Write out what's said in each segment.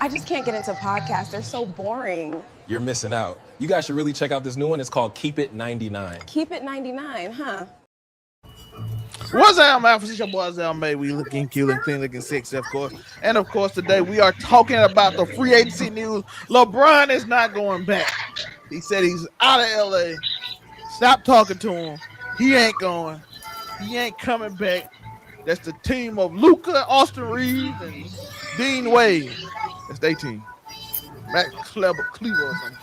I just can't get into podcasts. They're so boring. You're missing out. You guys should really check out this new one. It's called Keep It 99. Keep it 99, huh? What's up, man? For your boys out, May. We looking cute and clean, looking sexy, of course. And of course, today we are talking about the free agency news. LeBron is not going back. He said he's out of LA. Stop talking to him. He ain't going. He ain't coming back. That's the team of Luka, Austin Reeves, and Dean Wade. That's their team. Matt Cleaver or something.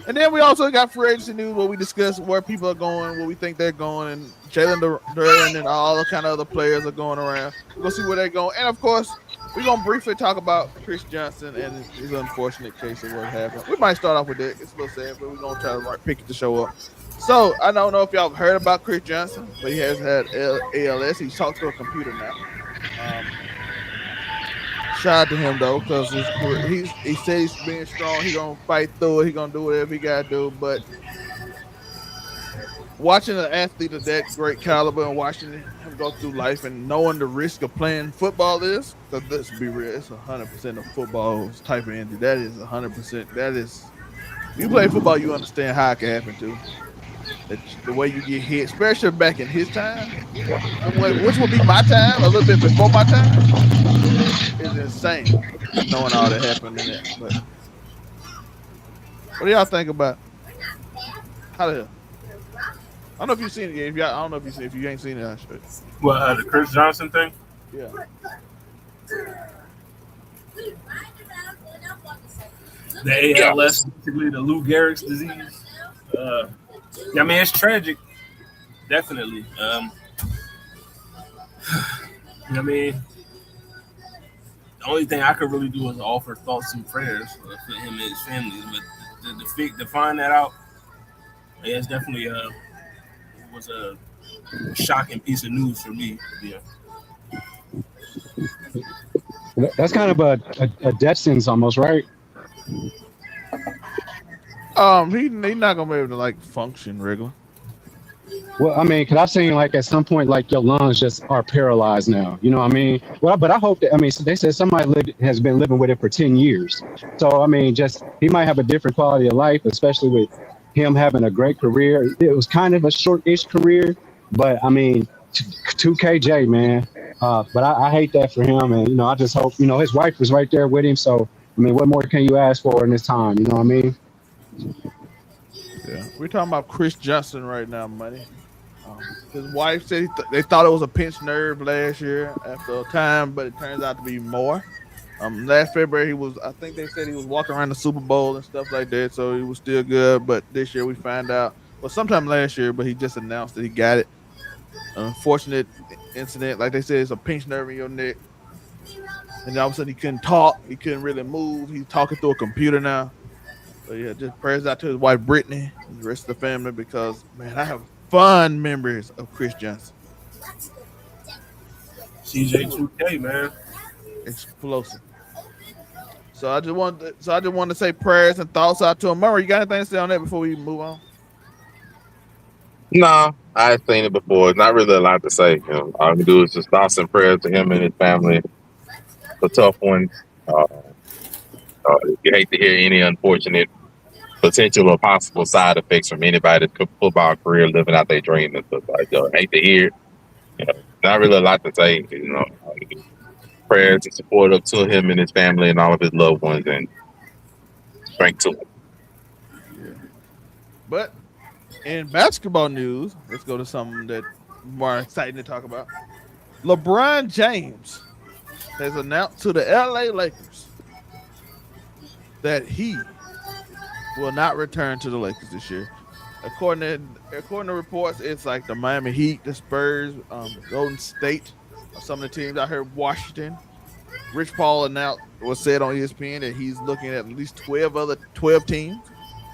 And then we also got free agency news where we discuss where people are going, where we think they're going, and Jalen, Duren, and all the kind of other players are going around. We'll see where they're going. And, of course, we're going to briefly talk about Chris Johnson and his unfortunate case of what happened. We might start off with that. It's a little sad, but we're going to try to pick it to show up. So, I don't know if y'all have heard about Chris Johnson, but he has had ALS. He's talked to a computer now. Shout out to him, though, because he said he's being strong. He's going to fight through it. He's going to do whatever he got to do. But watching an athlete of that great caliber and watching him go through life and knowing the risk of playing football is, because let's be real, it's 100% of football's type of injury. That is 100%. That is, you play football, you understand how it can happen, too. The way you get hit, especially back in his time, which would be my time, a little bit before my time, is insane. Knowing all that happened in it. But what do y'all think about how the hell? I don't know if you've seen it yet. I don't know if you seen it. If you ain't seen it, I should. What, the Chris Johnson thing? Yeah. The ALS, basically the Lou Gehrig's disease. I mean, it's tragic, definitely. I mean, the only thing I could really do is offer thoughts and prayers for him and his family. But to find that out, yeah, it's definitely was a shocking piece of news for me. Yeah. That's kind of a death sentence almost, right? He's not gonna be able to like function regular. Well, I mean, because I've seen like at some point like your lungs just are paralyzed now. You know what I mean? Well, but I hope that, I mean, so they said somebody has been living with it for 10 years. So, I mean, just he might have a different quality of life, especially with him having a great career. It was kind of a short-ish career, but I mean, 2KJ, man. But I hate that for him. And, you know, I just hope, you know, his wife was right there with him. So, I mean, what more can you ask for in this time? You know what I mean? Yeah, we're talking about Chris Johnson right now, money. His wife said they thought it was a pinched nerve last year after a time, but it turns out to be more. Last February, I think they said he was walking around the Super Bowl and stuff like that, so he was still good. But this year we find out, well, sometime last year, but he just announced that he got it. Unfortunate incident, like they said, it's a pinched nerve in your neck. And all of a sudden he couldn't talk, he couldn't really move. He's talking through a computer now. So yeah, just prayers out to his wife Brittany and the rest of the family because, man, I have fond memories of Chris Johnson. CJ2K, man. Explosive. So I just want to say prayers and thoughts out to him. Murray, you got anything to say on that before we move on? No, I've seen it before. Not really a lot to say. You know, all I can do is just thoughts and prayers to him and his family. It's a tough one. You hate to hear any unfortunate potential or possible side effects from anybody's football career living out their dream and stuff like that. I hate to hear it. You know, not really a lot to say. You know, prayers and support up to him and his family and all of his loved ones, and strength to him. Yeah. But in basketball news, let's go to something that more exciting to talk about. LeBron James has announced to the LA Lakers that he will not return to the Lakers this year. According to reports, it's like the Miami Heat, the Spurs, Golden State, some of the teams. I heard Washington. Rich Paul was said on ESPN that he's looking at least 12 teams.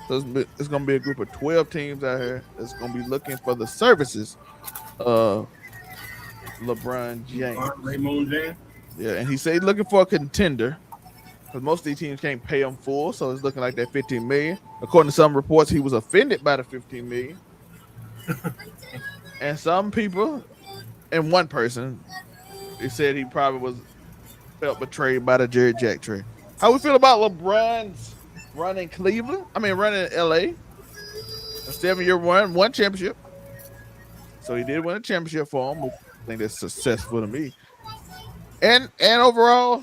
So it's going to be a group of 12 teams out here that's going to be looking for the services of LeBron James. Raymond James. Yeah, and he said he's looking for a contender because most of these teams can't pay him full, so it's looking like that $15 million. According to some reports, he was offended by the $15 million. And some people, and one person, they said he probably was felt betrayed by the Jared Jack trade. How we feel about LeBron's run in Cleveland? I mean, running in LA. A 7-year run, one championship. So he did win a championship for him. I think that's successful to me. And overall,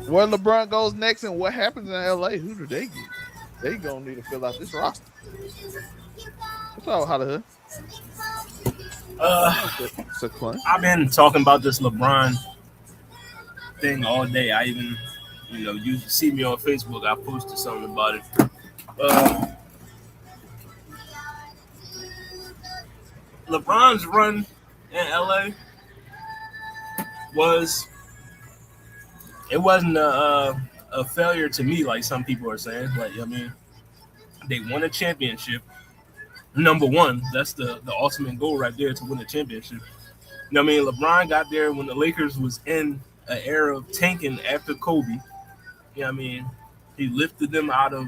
where LeBron goes next and what happens in LA, who do they get? They gonna need to fill out this roster. What's up, how the hood? I've been talking about this LeBron thing all day. I even, you see me on Facebook. I posted something about it. LeBron's run in LA wasn't a failure to me, like some people are saying. Like, they won a championship. Number one, that's the ultimate goal right there, to win a championship. LeBron got there when the Lakers was in an era of tanking after Kobe. He lifted them out of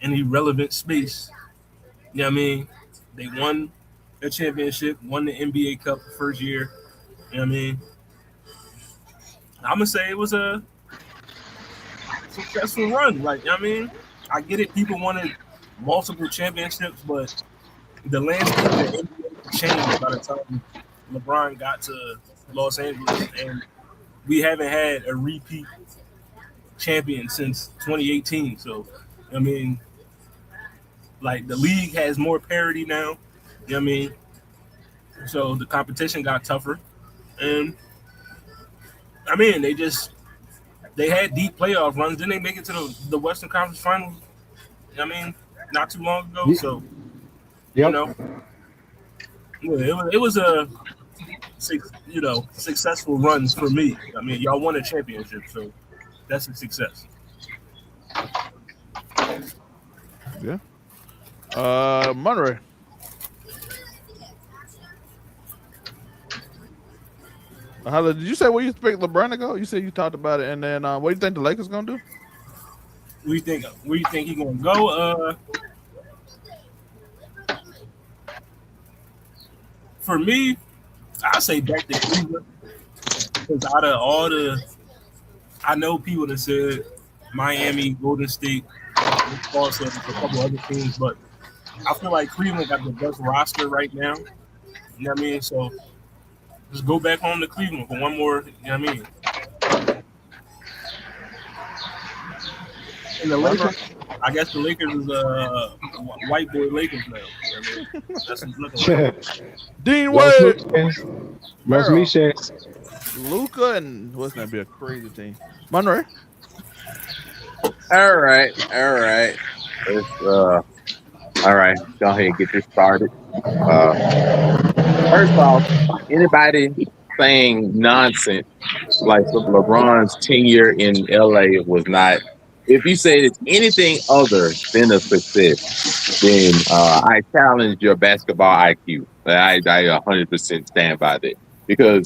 an irrelevant space. They won a championship, won the NBA Cup the first year. I'm gonna say it was a successful run. I get it. People wanted multiple championships, but the landscape of the NBA changed by the time LeBron got to Los Angeles, and we haven't had a repeat champion since 2018. So, the league has more parity now. So the competition got tougher, and they had deep playoff runs. Didn't they make it to the Western Conference Finals? Not too long ago. So, it was a successful runs for me. Y'all won a championship, so that's a success. Yeah. Monterey. Did you say where you expect LeBron to go? You said you talked about it, and then what do you think the Lakers gonna do? Where you think he gonna go? For me, I say back to Cleveland, because out of all I know people that said Miami, Golden State, also a couple other teams, but I feel like Cleveland got the best roster right now. So just go back home to Cleveland for one more. And the Lakers, I guess the Lakers is white boy Lakers now. That's what's looking like. Dean Wade, Most Misha. Luka, and what's gonna be a crazy team? Monterey. All right. Let's all right. Go ahead and get this started. First off, anybody saying nonsense like LeBron's tenure in LA was not. If you say it's anything other than a success, then I challenge your basketball IQ. I 100% stand by that, because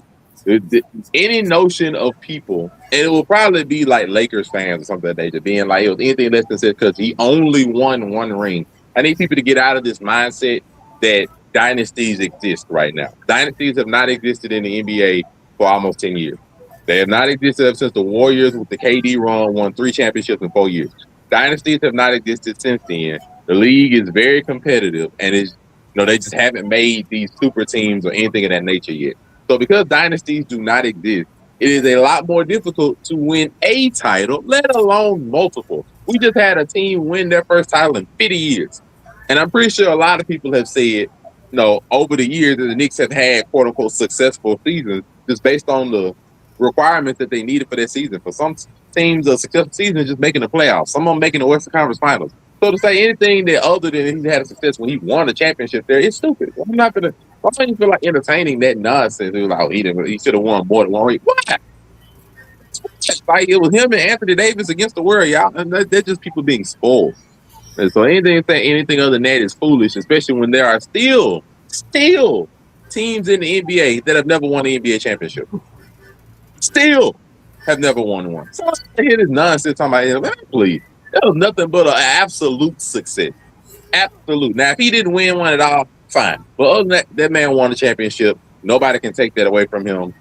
any notion of people, and it will probably be like Lakers fans or something like that, being like it was anything less than said because he only won one ring. I need people to get out of this mindset that dynasties exist right now. Dynasties have not existed in the NBA for almost 10 years. They have not existed since the Warriors with the KD run won 3 championships in 4 years. Dynasties have not existed since then. The league is very competitive, and they just haven't made these super teams or anything of that nature yet. So because dynasties do not exist, it is a lot more difficult to win a title, let alone multiple. We just had a team win their first title in 50 years. And I'm pretty sure a lot of people have said, over the years that the Knicks have had quote unquote successful seasons just based on the requirements that they needed for their season. For some teams, a successful season is just making the playoffs. Some of them making the Western Conference Finals. So to say anything that other than he had a success when he won a championship there, it's stupid. I'm not gonna. Why do you feel like entertaining that nonsense? It was like, he should have won more than one. Why? Like it was him and Anthony Davis against the world, y'all. And they're just people being spoiled. And so anything other than that is foolish, especially when there are still teams in the NBA that have never won an NBA championship. Still have never won one. So I hear this nonsense talking about it. Please, that was nothing but an absolute success. Absolute. Now, if he didn't win one at all, fine. But other than that man won a championship. Nobody can take that away from him.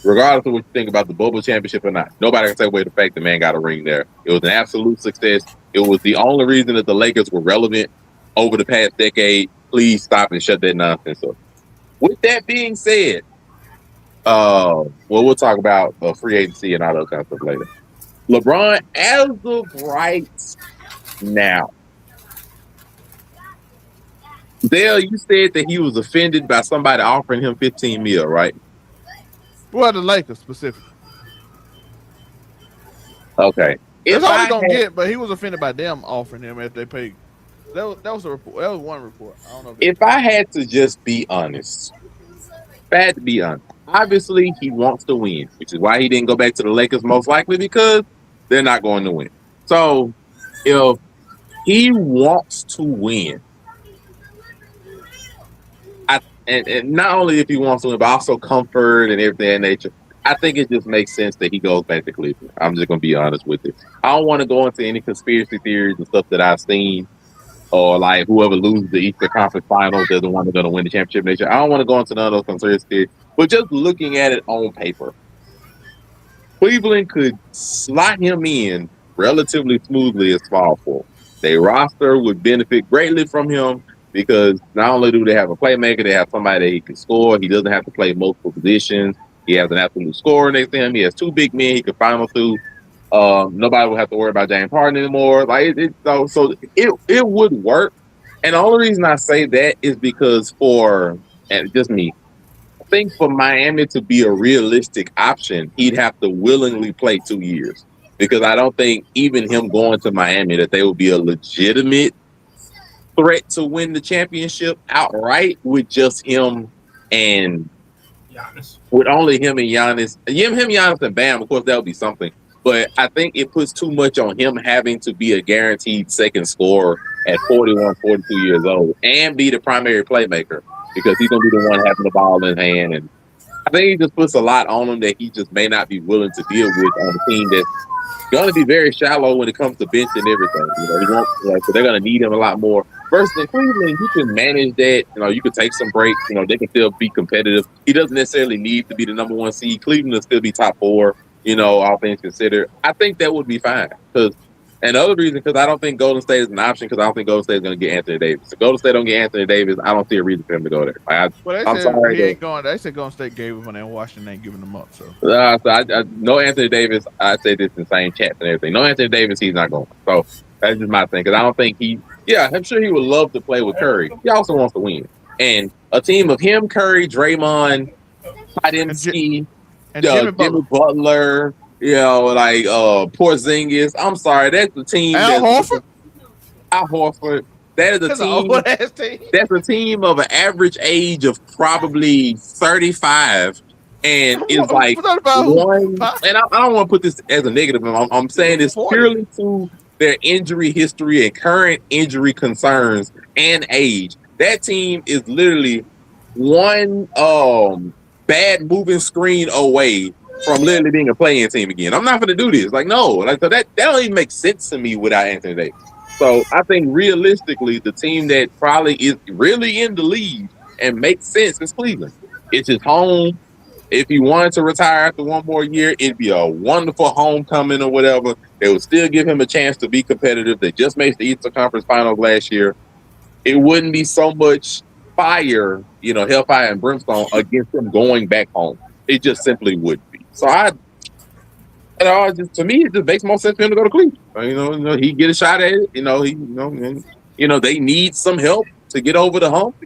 regardless of what you think about the bubble championship or not, nobody can take away the fact the man got a ring there. It was an absolute success. It was the only reason that the Lakers were relevant over the past decade. Please stop and shut that nonsense up. With that being said, we'll talk about free agency and all those kind of stuff later. LeBron, as of right now, Dale, you said that he was offended by somebody offering him $15 million, right? Well, the Lakers specifically. Okay. That's all he gonna get, but he was offended by them offering him if they paid. That was a report. That was one report. I don't know. If I had to just be honest, obviously he wants to win, which is why he didn't go back to the Lakers most likely because they're not going to win. So if he wants to win, and not only if he wants to win, but also comfort and everything in nature, I think it just makes sense that he goes back to Cleveland. I'm just going to be honest with it. I don't want to go into any conspiracy theories and stuff that I've seen, or like whoever loses the Eastern Conference Finals doesn't want to go to win the championship next year. I don't want to go into none of those conspiracy theories, but just looking at it on paper, Cleveland could slot him in relatively smoothly as small forward. Their roster would benefit greatly from him because not only do they have a playmaker, they have somebody that he can score. He doesn't have to play multiple positions. He has an absolute scorer next to him. He has two big men he can final through. Nobody will have to worry about James Harden anymore. Like so it would work. And the only reason I say that is because just me, I think for Miami to be a realistic option, he'd have to willingly play 2 years. Because I don't think even him going to Miami that they would be a legitimate threat to win the championship outright with just him and Giannis. With only him and Giannis. Giannis and Bam, of course, that would be something. But I think it puts too much on him having to be a guaranteed second scorer at 41, 42 years old and be the primary playmaker because he's going to be the one having the ball in hand. And I think he just puts a lot on him that he just may not be willing to deal with on a team that's going to be very shallow when it comes to bench and everything. So they're going to need him a lot more. Versus in Cleveland, you can manage that. You can take some breaks. They can still be competitive. He doesn't necessarily need to be the number one seed. Cleveland will still be top four, all things considered. I think that would be fine. And the other reason, because I don't think Golden State is an option, because I don't think Golden State is going to get Anthony Davis. If Golden State don't get Anthony Davis, I don't see a reason for him to go there. I'm sorry. He ain't going. They said Golden State gave him, and Washington ain't giving him up. So no Anthony Davis. I say this in the same chat and everything. No Anthony Davis, he's not going. So that's just my thing, because I don't think I'm sure he would love to play with Curry. He also wants to win. And a team of him, Curry, Draymond, Podemski, Jimmy Butler, Porzingis. I'm sorry, that's the team. Al Horford. That is a team. That's a team of an average age of probably 35. And it's like one. And I don't want to put this as a negative. I'm saying this purely to their injury history and current injury concerns and age. That team is literally one bad moving screen away from literally being a playing team again. I'm not going to do this. So that don't even make sense to me without Anthony Davis. So I think realistically, the team that probably is really in the lead and makes sense is Cleveland. It's his home. If he wanted to retire after one more year, it'd be a wonderful homecoming or whatever. They would still give him a chance to be competitive. They just made the Eastern Conference Finals last year. It wouldn't be so much fire, hellfire and brimstone against him going back home. It just simply wouldn't be. So to me, it just makes more sense for him to go to Cleveland. He get a shot at it. They need some help to get over the hump.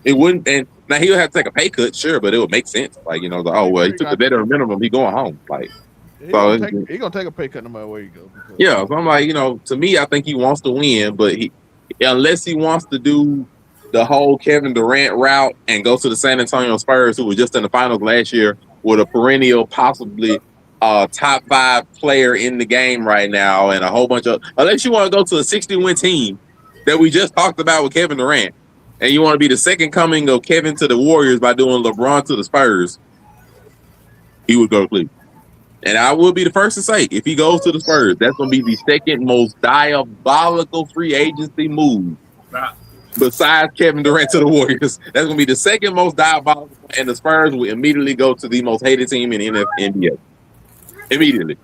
It wouldn't. And now he would have to take a pay cut, sure, but it would make sense. He took the better minimum. He going home. He's gonna take a pay cut no matter where you go. Yeah, so I'm to me, I think he wants to win, but unless he wants to do the whole Kevin Durant route and go to the San Antonio Spurs, who were just in the finals last year with a perennial, possibly top 5 player in the game right now, and a whole bunch of. Unless you want to go to a 60-win team that we just talked about with Kevin Durant, and you want to be the second coming of Kevin to the Warriors by doing LeBron to the Spurs, he would go to Cleveland. And I will be the first to say, if he goes to the Spurs, that's going to be the second most diabolical free agency move besides Kevin Durant to the Warriors. That's gonna be the second most diabolical, and the Spurs will immediately go to the most hated team in NBA. Immediately.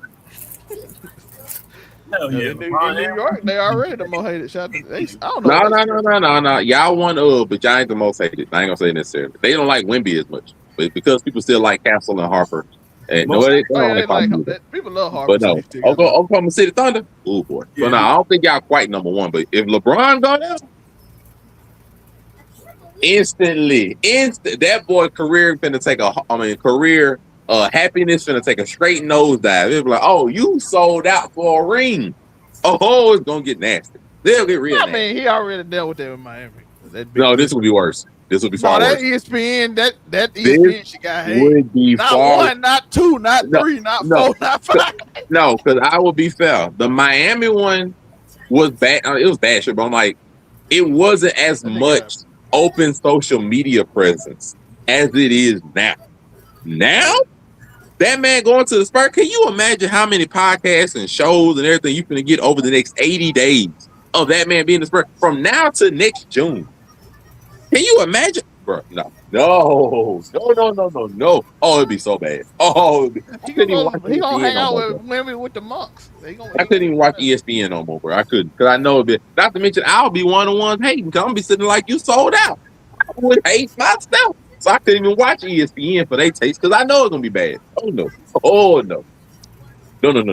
Hell yeah. In New York, they already the most hated shot. I don't know. No. Y'all one but y'all ain't the most hated. I ain't gonna say necessarily. They don't like Wemby as much, but because people still like Castle and Harper. And people love Harper. But no, Oklahoma City Thunder. Oh boy. Yeah. But no, I don't think y'all quite number one. But if LeBron go down, instantly, that boy career finna take career happiness finna take a straight nosedive. It'll be like, oh, you sold out for a ring. Oh, it's gonna get nasty. They'll get real nasty. I mean, he already dealt with that with Miami. No, this will be worse. This will be far worse. ESPN, that ESPN she got hate. Would be not one, not two, not three, not four, not five. No, because I will be fair. The Miami one was bad. It was bad shit, but I'm like, it wasn't as much open social media presence as it is now. Now, that man going to the Spurs, can you imagine how many podcasts and shows and everything you can get over the next 80 days of that man being the Spurs from now to next June? Can you imagine? Bro, no. Oh, it'd be so bad. Oh, he gonna hang out with women with the monks. I couldn't even watch ESPN no more, bro. I couldn't, because I know a bit. Not to mention, I'll be one of the ones hating, because I'm gonna be sitting like, you sold out. I would hate myself. So I couldn't even watch ESPN for their taste, because I know it's gonna be bad. Oh no. No.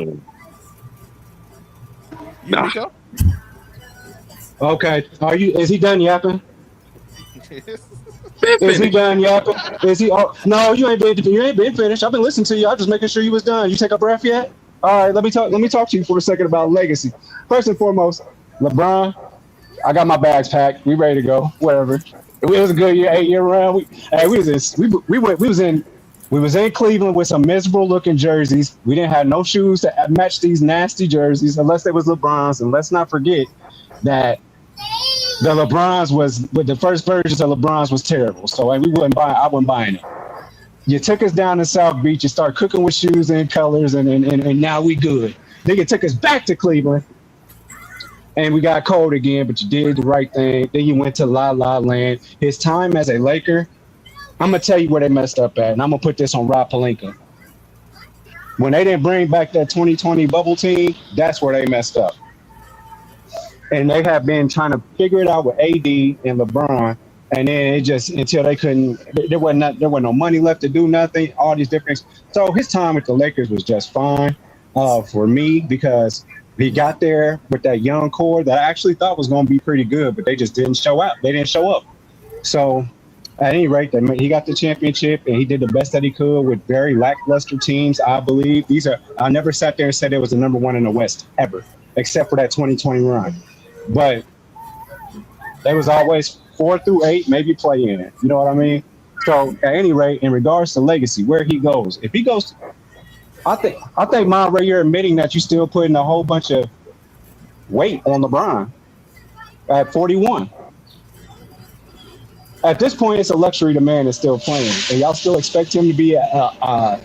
Nah. Okay. Is he done yapping? Is he done yapping? Is he? Oh, no, you ain't been finished. I've been listening to you. I'm just making sure you was done. You take a breath yet? All right, let me talk to you for a second about legacy. First and foremost, LeBron, I got my bags packed. We ready to go. Whatever. It was a good year, 8 year round. We was in Cleveland with some miserable looking jerseys. We didn't have no shoes to match these nasty jerseys unless they was LeBron's. And let's not forget that the LeBron's with the first versions of LeBron's was terrible. So I wasn't buying it. You took us down to South Beach, you start cooking with shoes and colors, and now we good. Then you took us back to Cleveland, and we got cold again, but you did the right thing. Then you went to La La Land. His time as a Laker, I'm going to tell you where they messed up at, and I'm going to put this on Rob Pelinka. When they didn't bring back that 2020 bubble team, that's where they messed up. And they have been trying to figure it out with AD and LeBron, and then it just until they couldn't. There wasn't no money left to do nothing. All these different. So his time with the Lakers was just fine for me, because he got there with that young core that I actually thought was going to be pretty good, but they just didn't show up. They didn't show up. So at any rate, he got the championship, and he did the best that he could with very lackluster teams. I believe I never sat there and said it was the number one in the West ever, except for that 2020 run. But they was always 4 through 8, maybe play in it. You know what I mean? So at any rate, in regards to legacy, where he goes, if he goes, I think Monray, you're admitting that you're still putting a whole bunch of weight on LeBron at 41. At this point, it's a luxury the man is still playing, and y'all still expect him to be a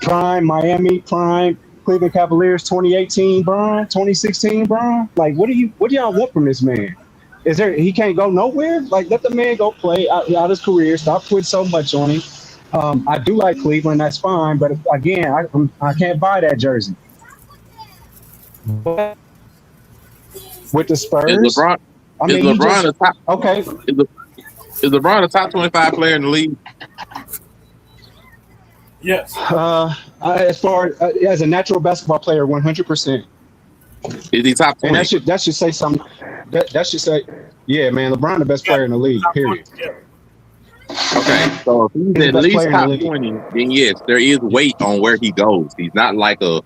prime Miami, prime Cleveland Cavaliers 2018 Bron, 2016 Bron. Like, what do y'all want from this man? He can't go nowhere? Like, let the man go play out his career. Stop putting so much on him. I do like Cleveland, that's fine, but again, I can't buy that jersey. But with the Spurs, is LeBron a top 25 player in the league? Yes. As far as a natural basketball player, 100%. Is he top 20? And that should say something. That should say, yeah, man, LeBron the best player in the league. Period. Okay, so if he's at least top 20, then yes, there is weight on where he goes. He's not like a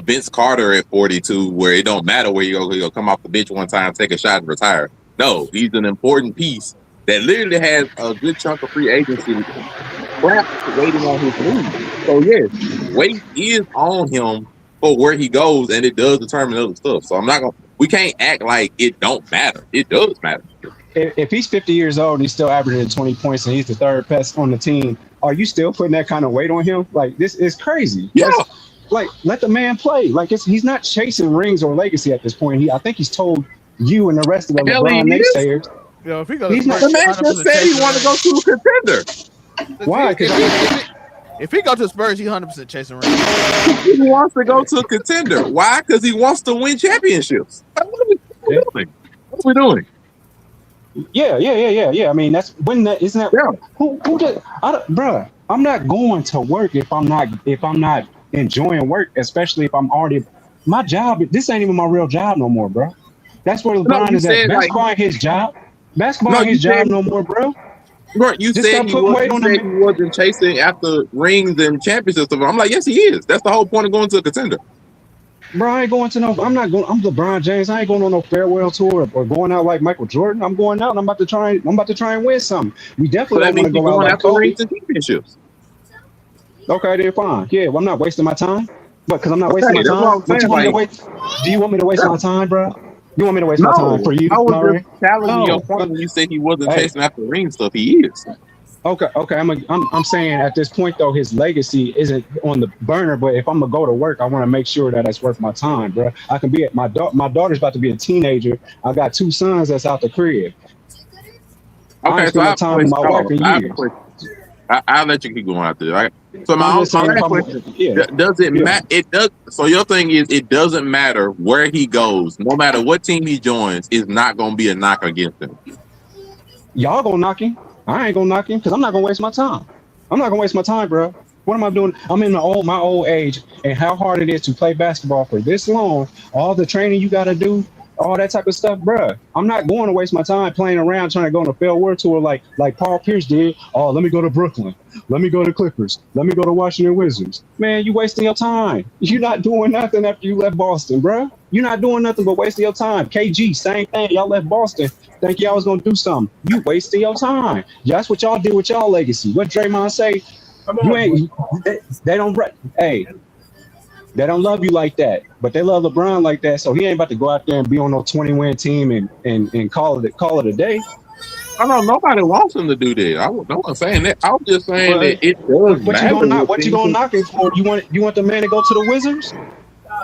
Vince Carter at 42, where it don't matter where you go. He'll come off the bench one time, take a shot, and retire. No, he's an important piece that literally has a good chunk of free agency waiting on his move. So yes, weight is on him for where he goes, and it does determine other stuff. So we can't act like it don't matter. It does matter. If he's 50 years old and he's still averaging 20 points and he's the third best on the team, are you still putting that kind of weight on him? Like, this is crazy. Yeah. Like, let the man play. Like, he's not chasing rings or legacy at this point. I think he's told you and the rest of the Hell, he LeBron is. naysayers. Yo, if he goes, He's not- The man just said he want to go to a contender. Why? If he go to Spurs, he 100% chasing rings. He wants to go to a contender. Why? Because he wants to win championships. What are we doing? What are we doing? Yeah. I mean, that's when that isn't that. Yeah. Who did? Bruh, I'm not going to work if I'm not enjoying work, especially if I'm already my job. This ain't even my real job no more, bro. That's where LeBron you is at. said, Basketball ain't his job. Basketball No, ain't his you said- job no more, bro. Bro, you Just said stop putting weight on he him. wasn't chasing after rings and championships. I'm like, yes, he is. That's the whole point of going to a contender. Bro, I ain't going to no. I'm not going. I'm LeBron James. I ain't going on no farewell tour or going out like Michael Jordan. I'm going out. And I'm about to try and win something. We So definitely that don't want means to he's go out going like after Kobe. rings and championships. Okay, then fine. Yeah, well, I'm not wasting my time. But because I'm not wasting my Okay, that's time. what I'm What you saying, want me to like- waste? Do you want me to waste my time, bro? You want me to waste my time for you? I was Larry? just challenging No. your point when you said he wasn't Hey. chasing after ring stuff. He is. Okay. I'm saying at this point though, his legacy isn't on the burner. But if I'm gonna go to work, I want to make sure that it's worth my time, bro. I can be at my daughter's about to be a teenager. I got 2 sons that's out the crib. I Okay, ain't so spent I no time with my wife in years. I'll let you keep going after that. Right? So I'm my just saying, last if I'm- question: yeah. Does it Yeah. matter? It does. So your thing is, it doesn't matter where he goes, no matter what team he joins, is not going to be a knock against him. Y'all gonna knock him. I ain't gonna knock him because I'm not gonna waste my time. I'm not gonna waste my time, bro. What am I doing? I'm in my old age, and how hard it is to play basketball for this long. All the training you gotta do, all that type of stuff, bro. I'm not going to waste my time playing around trying to go on a farewell tour like Paul Pierce did. Oh, let me go to Brooklyn. Let me go to Clippers. Let me go to Washington Wizards. Man, you wasting your time. You're not doing nothing after you left Boston, bro. You're not doing nothing but wasting your time. KG, same thing. Y'all left Boston. Think y'all was gonna do something. You wasting your time. That's what y'all did with y'all legacy. What Draymond say? You ain't. They don't. Hey, they don't love you like that, but they love LeBron like that. So he ain't about to go out there and be on no 20-win team and call it a day. I know nobody wants him to do that. No one's saying that. I was just saying But- that it does What matter. you gonna knock? What you gonna knock him for? You want the man to go to the Wizards?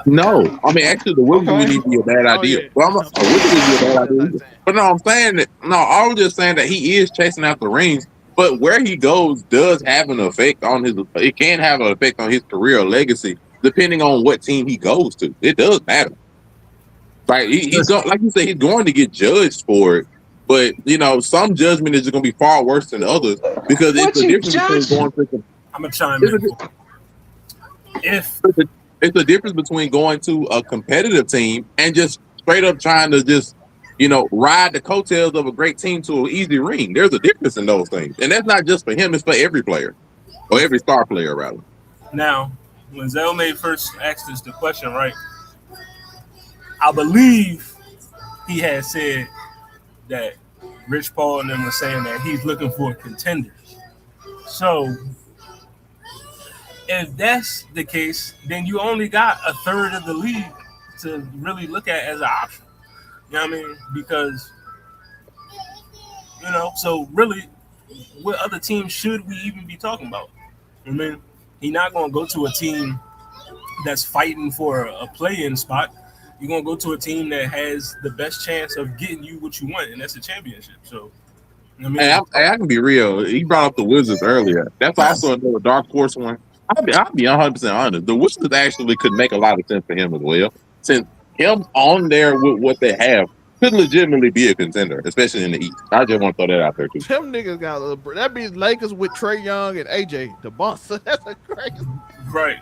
No, I mean actually the Wizards would even be a bad idea. yeah. Well, a Wizards would be a bad idea. But no, I'm saying that. No, I was just saying that he is chasing after rings. But where he goes does have an effect on his. It can have an effect on his career or legacy, depending on what team he goes to. It does matter. Like he's going, like you said, he's going to get judged for it. But you know, some judgment is going to be far worse than others because What it's a you difference between going to. I'm gonna chime in. If It's a difference between going to a competitive team and just straight up trying to just, ride the coattails of a great team to an easy ring. There's a difference in those things. And that's not just for him, it's for every player. Or every star player, rather. now, when Zelmay first asked us the question, right? I believe he had said that Rich Paul and them were saying that he's looking for contenders. So if that's the case, then you only got a third of the league to really look at as an option. You know what I mean? Because, so really, what other teams should we even be talking about? I mean, he's not going to go to a team that's fighting for a play-in spot. You're going to go to a team that has the best chance of getting you what you want, and that's a championship. So, I mean, I can be real. He brought up the Wizards earlier. That's also another dark horse one. I'll be 100% honest. The Wizards actually could make a lot of sense for him as well. Since him on there with what they have could legitimately be a contender, especially in the East. I just want to throw that out there too. Them niggas got a little. That means Lakers with Trae Young and AJ, the boss. That's a crazy. right.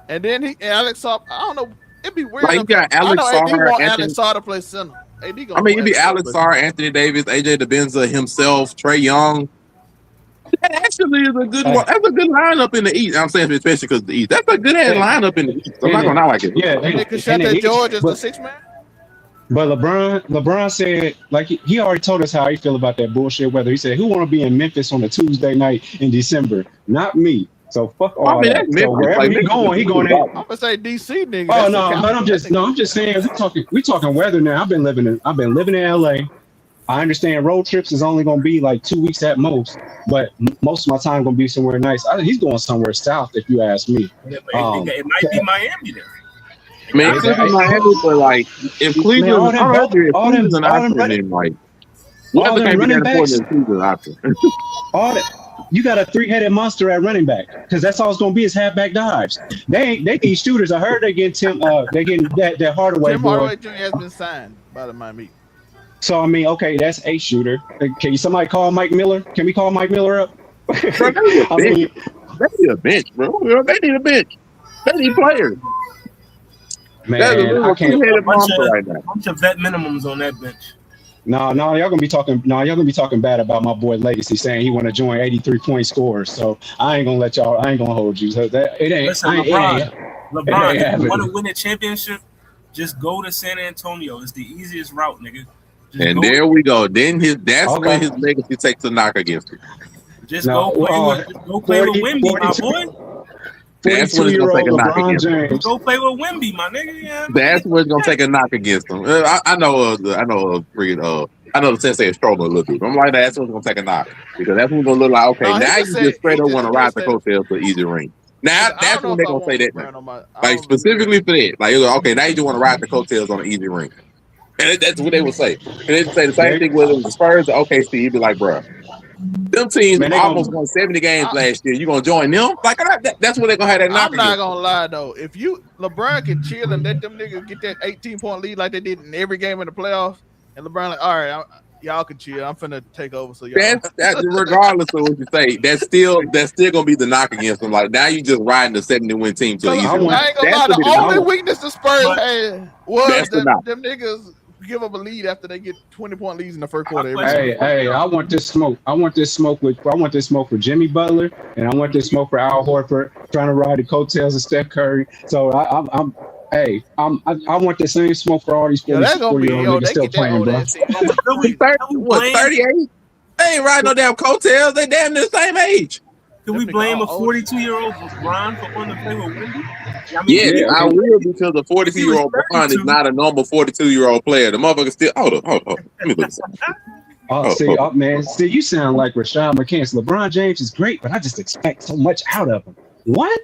And then Alex Saab. I don't know. It'd be weird. Like, you got I Alex know AD Sarr, want Anthony- Alex Saar to play center. AD gonna I mean, it'd be want Alex Saar to play Sarr, Anthony Davis, AJ DeBenza himself, Trae Young. That actually is a good one. That's a good lineup in the East. I'm saying especially because the East. That's a good ass lineup in the East. I'm not gonna lie like it. Yeah, center. They could shut that George as the sixth man. But LeBron said, like he already told us how he feel about that bullshit weather. He said, "Who want to be in Memphis on a Tuesday night in December? Not me." So fuck all mean, that. that's So Memphis. wherever Like, he Memphis going, is he going cool. in. I'm gonna say DC nigga. Oh That's no, the but I'm just saying we talking weather now. I've been living in LA. I understand road trips is only gonna be like 2 weeks at most, but most of my time gonna be somewhere nice. He's going somewhere south, if you ask me. It might be Miami there. I mean, it could be Miami, but like if Cleveland, all them, I don't know if all them, Cleveland's an all them option, running, then like all weather them can't be running that important backs. as Cleveland's option. All that. You got a three-headed monster at running back because that's all it's going to be is halfback dives. They need shooters. I heard they getting that Hardaway Tim boy. Hardaway Jr. has been signed by the Miami. So I mean, okay, that's a shooter. Can somebody call Mike Miller? Can we call Mike Miller up? Bro, they need a bench, bro. They need a bench. They need players. Man, That's a little I can't. two-headed monster right now. Bunch of vet minimums on that bench. No, y'all gonna be talking. No, y'all gonna be talking bad about my boy Legacy, saying he want to join 83-point scorers. So I ain't gonna let y'all. I ain't gonna hold you. So that it ain't. Listen, LeBron, if you want to win a championship, just go to San Antonio. It's the easiest route, nigga. Just And there we go. Then when his legacy takes a knock against him. Just go play with Wemby, my boy. That's when it's gonna take a knock LeBron against him. James. Go play with Wemby, my nigga. Yeah, That's when it's gonna take a knock against him. I know the sensei is struggling a little bit. I'm like, that's when it's gonna take a knock because that's when it's gonna look like, okay, now you just straight up want to ride the coattails to easy ring. Now that's when they're gonna say that now. Like specifically for that, like okay, now you just want to ride the coattails on an easy ring, and that's what they would say. And they say the same thing with the Spurs. Okay, Steve, you'd be like, bro. Them teams almost won 70 games last year. You gonna join them? Like that's what they're gonna have that knock. I'm not gonna lie though. If LeBron can chill and let them niggas get that 18-point lead like they did in every game in the playoffs, and LeBron like, all right, y'all can chill. I'm finna take over. So y'all. That's regardless of what you say. That's still gonna be the knock against them. Like now you just riding the 70-win team to easy. I ain't gonna lie. The only weakness the Spurs had was them niggas give up a lead after they get 20-point leads in the first quarter. Hey, I want this smoke. I want this smoke for Jimmy Butler, and I want this smoke for Al Horford trying to ride the coattails of Steph Curry. So I want the same smoke for all these 44-year-old niggas still playing, bro. 38? They ain't riding no damn coattails. They damn near the same age. Can we blame a 42-year-old LeBron for wanting to play with Wemby? Yes, I will, because the 42-year-old LeBron is not a normal 42-year-old player. The motherfucker still. Hold on. Let me look at something. Man. See, you sound like Rashad McCants. LeBron James is great, but I just expect so much out of him. What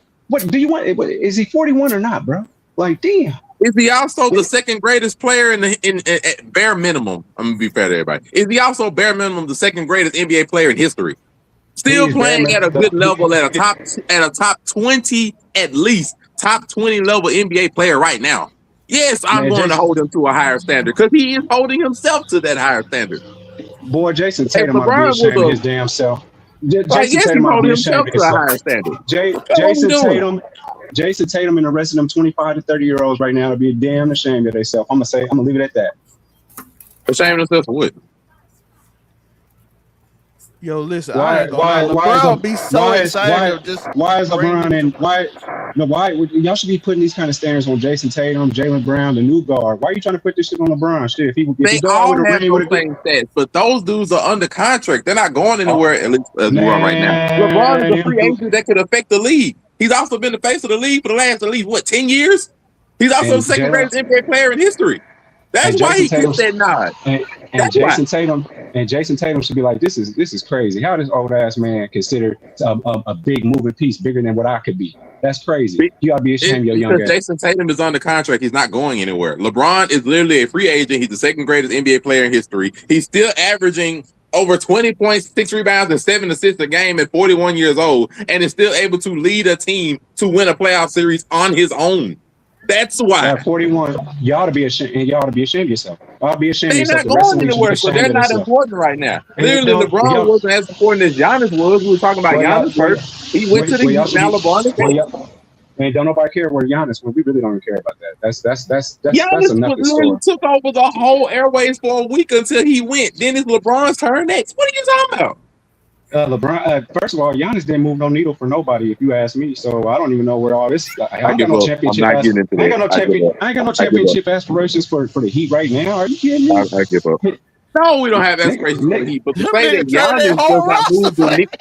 do you want? Is he 41 or not, bro? Like, damn. Is he also the second greatest player in bare minimum? I'm gonna be fair to everybody. Is he also bare minimum the second greatest NBA player in history? Still playing at a good level at a top 20 at least. Top 20 level NBA player right now. Yes, I'm going to hold him to a higher standard because he is holding himself to that higher standard. Boy, Jason Tatum might be ashamed of his damn self. Jason Tatum might be ashamed of his higher standard. Jason Tatum and the rest of them 25 to 30-year-olds right now to be damn ashamed of themselves. I'm gonna leave it at that. Ashamed of themselves for what? Yo, listen. Why is LeBron and why y'all should be putting these kind of standards on Jason Tatum, Jaylen Brown, the new guard? Why are you trying to put this shit on LeBron? Shit, they all have the same stats, but those dudes are under contract. They're not going anywhere at least as we are right now. LeBron is a free agent that could affect the league. He's also been the face of the league for the last at least 10 years. He's also the second greatest NBA player in history. That's why he gets that nod. And Jason Tatum should be like, this is crazy. How does old ass man consider a big moving piece bigger than what I could be? That's crazy. You gotta be ashamed of your young ass. Jason Tatum is under contract. He's not going anywhere. LeBron is literally a free agent. He's the second greatest NBA player in history. He's still averaging over 20 points, 6 rebounds, and 7 assists a game at 41 years old, and is still able to lead a team to win a playoff series on his own. That's why. At 41, you ought to be ashamed. You ought to be ashamed of yourself. I'll be ashamed. They're not going anywhere, so they're not important right now. Clearly, LeBron wasn't as important as Giannis was. We were talking about Giannis first. He went to the Heat. Now LeBron. And don't nobody care where Giannis went. We really don't care about that. That's Giannis literally took over the whole airways for a week until he went. Then it's LeBron's turn next. What are you talking about? LeBron, first of all, Giannis didn't move no needle for nobody, if you ask me. So I don't even know where all this. I ain't got no championship. I ain't got no championship aspirations for the Heat right now. Are you kidding me? I give up. No, we don't have aspirations for the Heat. But to say that Giannis does not move the needle,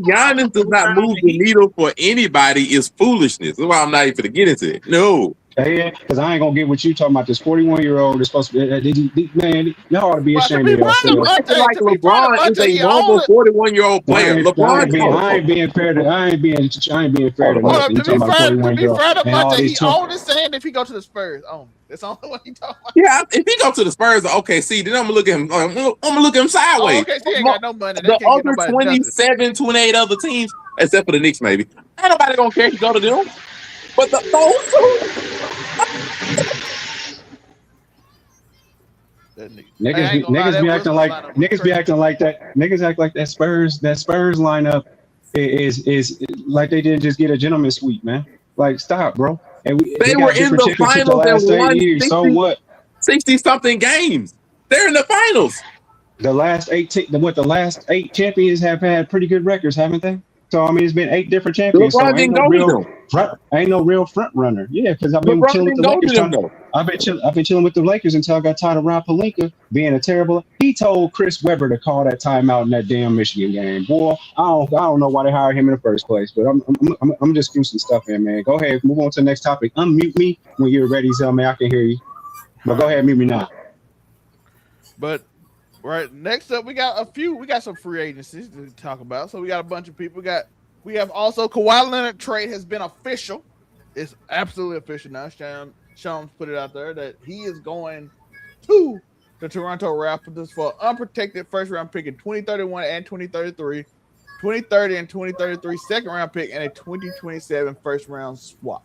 Giannis does not move the needle for anybody is foolishness. That's why I'm not even going to get into it. No, Hey, because I ain't gonna get what you talking about. This 41-year-old is supposed to be. Man, y'all ought to be But to ashamed be of yourself. running, Acting like to be running, LeBron is a he younger older. 41-year-old player. I LeBron ain't being fair to. I ain't being fair to Hold Hold on. up, nothing. You talking about a to be 41-year-old fair to and all Monte, these. he only saying if he go to the Spurs. Only. That's the only one he talking about. Yeah, if he go to the Spurs or OKC, then I'm gonna look at him. I'm gonna look at him Oh, sideways. okay, so he ain't got no money. They The can't get other nobody nothing. 27, 28 other teams, except for the Knicks, maybe. Ain't nobody gonna care if he go to them. But those two, That nigga. Niggas Hey, I be ain't gonna lie, that acting Wizards like lineup was niggas be crazy. acting like that. Niggas act like that Spurs lineup is like they didn't just get a gentleman's suite, man. Like stop, bro. And they they were got in different the championships the finals and last 8 won years. So 60, what? 60-something games. They're in the finals. The last the last 8 champions have had pretty good records, haven't they? So I mean, it's been 8 different champions. So LeBron didn't go to them. ain't no real front runner. Yeah, because I've been LeBron chilling with didn't the go to Lakers. them, though. I've been chilling with the Lakers until I got tired of Rob Pelinka being a terrible. He told Chris Webber to call that timeout in that damn Michigan game. Boy, I don't know why they hired him in the first place. But I'm just screw some stuff in, man. Go ahead, move on to the next topic. Unmute me when you're ready, so man, I can hear you. But go ahead, mute me now. But right next up, we got some free agencies to talk about. So we got a bunch of people. We have also Kawhi Leonard trade has been official. It's absolutely official now. Sean's put it out there that he is going to the Toronto Raptors for unprotected first round pick in 2031 and 2033, 2030 and 2033 second round pick, and a 2027 first round swap.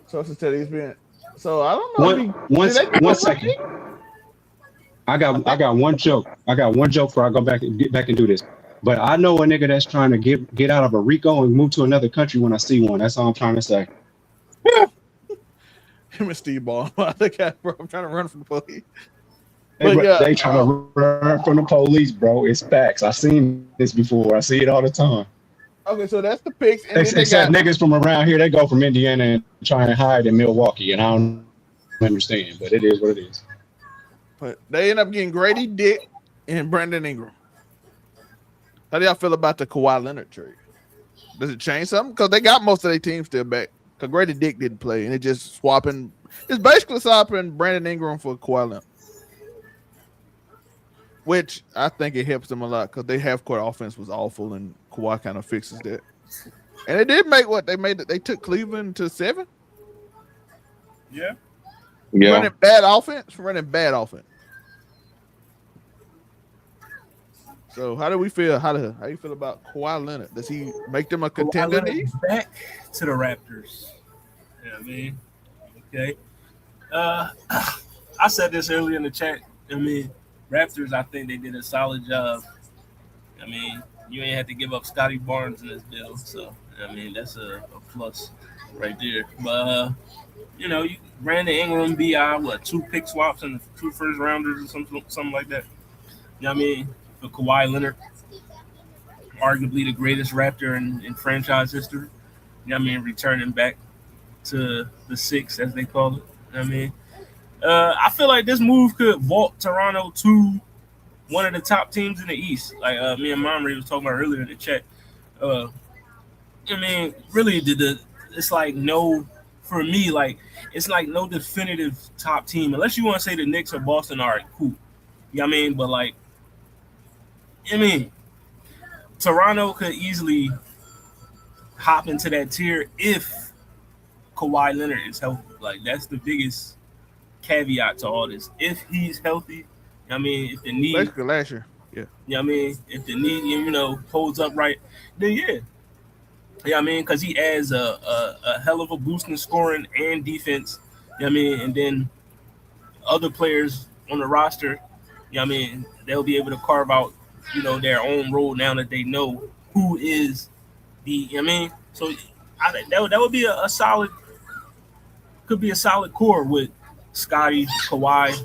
So he's been. So I don't know. One second. I got one joke. Before I go back and get back and do this. But I know a nigga that's trying to get out of a RICO and move to another country when I see one. That's all I'm trying to say. Him and Steve Ball. The cat, bro. I'm trying to run from the police. They trying to run from the police, bro. It's facts. I've seen this before. I see it all the time. Okay, so that's the picks. And Except niggas from around here, they go from Indiana and try and hide in Milwaukee, and I don't understand, but it is what it is. But they end up getting Grady Dick and Brandon Ingram. How do y'all feel about the Kawhi Leonard trade? Does it change something? Because they got most of their team still back. Because Grady Dick didn't play, and it's basically swapping Brandon Ingram for Kawhi Leonard. Which I think it helps them a lot because their half-court offense was awful, and Kawhi kind of fixes that. And they did make what they made. They took Cleveland to 7. Yeah. Running bad offense. So how do we feel? How you feel about Kawhi Leonard? Does he make them a contender? Back to the Raptors. You know what I mean? Okay. I said this earlier in the chat. I mean, Raptors, I think they did a solid job. I mean, you ain't had to give up Scotty Barnes in this deal. So, I mean, that's a plus right there. But, Brandon Ingram, BI, 2 pick swaps and 2 first rounders or something like that. You know what I mean? For Kawhi Leonard, arguably the greatest Raptor in franchise history. You know what I mean? Returning back to the 6, as they call it. You know what I mean? I feel like this move could vault Toronto to one of the top teams in the East. Like me and Momry was talking about earlier in the chat. I mean, really, it's like for me, like it's like no definitive top team unless you want to say the Knicks or Boston. All right, cool. You know what I mean? But like, Toronto could easily hop into that tier if Kawhi Leonard is healthy. Like that's the biggest caveat to all this. If he's healthy, if the knee Basically last year, yeah. You know what I mean? If the knee, holds up right, then yeah. You know what I mean? Because he adds a hell of a boost in scoring and defense. You know what I mean? And then other players on the roster, you know what I mean, they'll be able to carve out, their own role now that they know who is you know what I mean? So that would be a solid, could be a solid core with Scotty, Kawhi.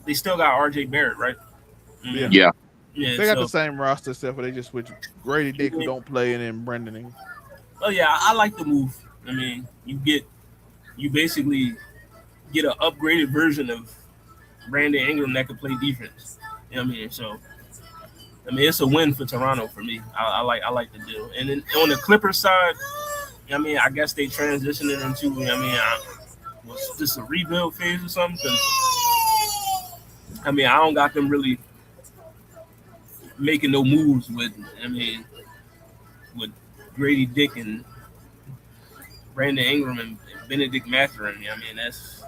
They still got RJ Barrett, right? Yeah. They got the same roster stuff, but they just switch Grady Dick who don't play, and then Brandon Ingram. Oh yeah, I like the move. I mean, you basically get an upgraded version of Brandon Ingram that can play defense. You know what I mean? So it's a win for Toronto for me. I like the deal. And then on the Clippers side, I mean, I guess they transitioned it into. Was this a rebuild phase or something? 'Cause, I mean, I don't got them really making no moves with. I mean, with Grady Dick and Brandon Ingram and Benedict Mathurin. I mean, that's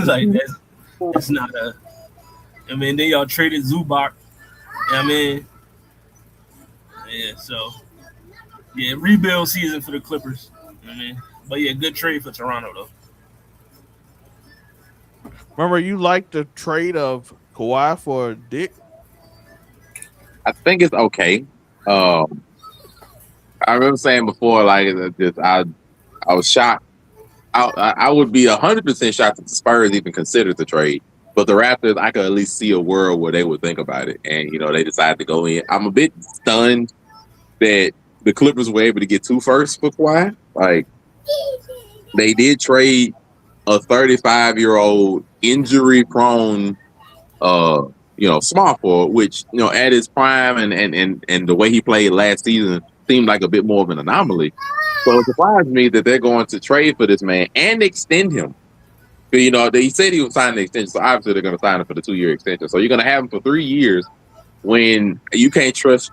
like that's not a. I mean, they all traded Zubac. I mean, yeah. So yeah, rebuild season for the Clippers. I mean, but yeah, good trade for Toronto though. Remember, you liked the trade of Kawhi for Dick? I think it's okay. I remember saying before, like, I was shocked. I would be 100% shocked if the Spurs even considered the trade. But the Raptors, I could at least see a world where they would think about it. And, they decided to go in. I'm a bit stunned that the Clippers were able to get 2 firsts for Kawhi. Like, they did trade a 35-year-old injury-prone, small forward, which, at his prime and the way he played last season seemed like a bit more of an anomaly. So it surprised me that they're going to trade for this man and extend him. He said he would sign the extension, so obviously they're going to sign him for the 2-year extension. So you're going to have him for 3 years when you can't trust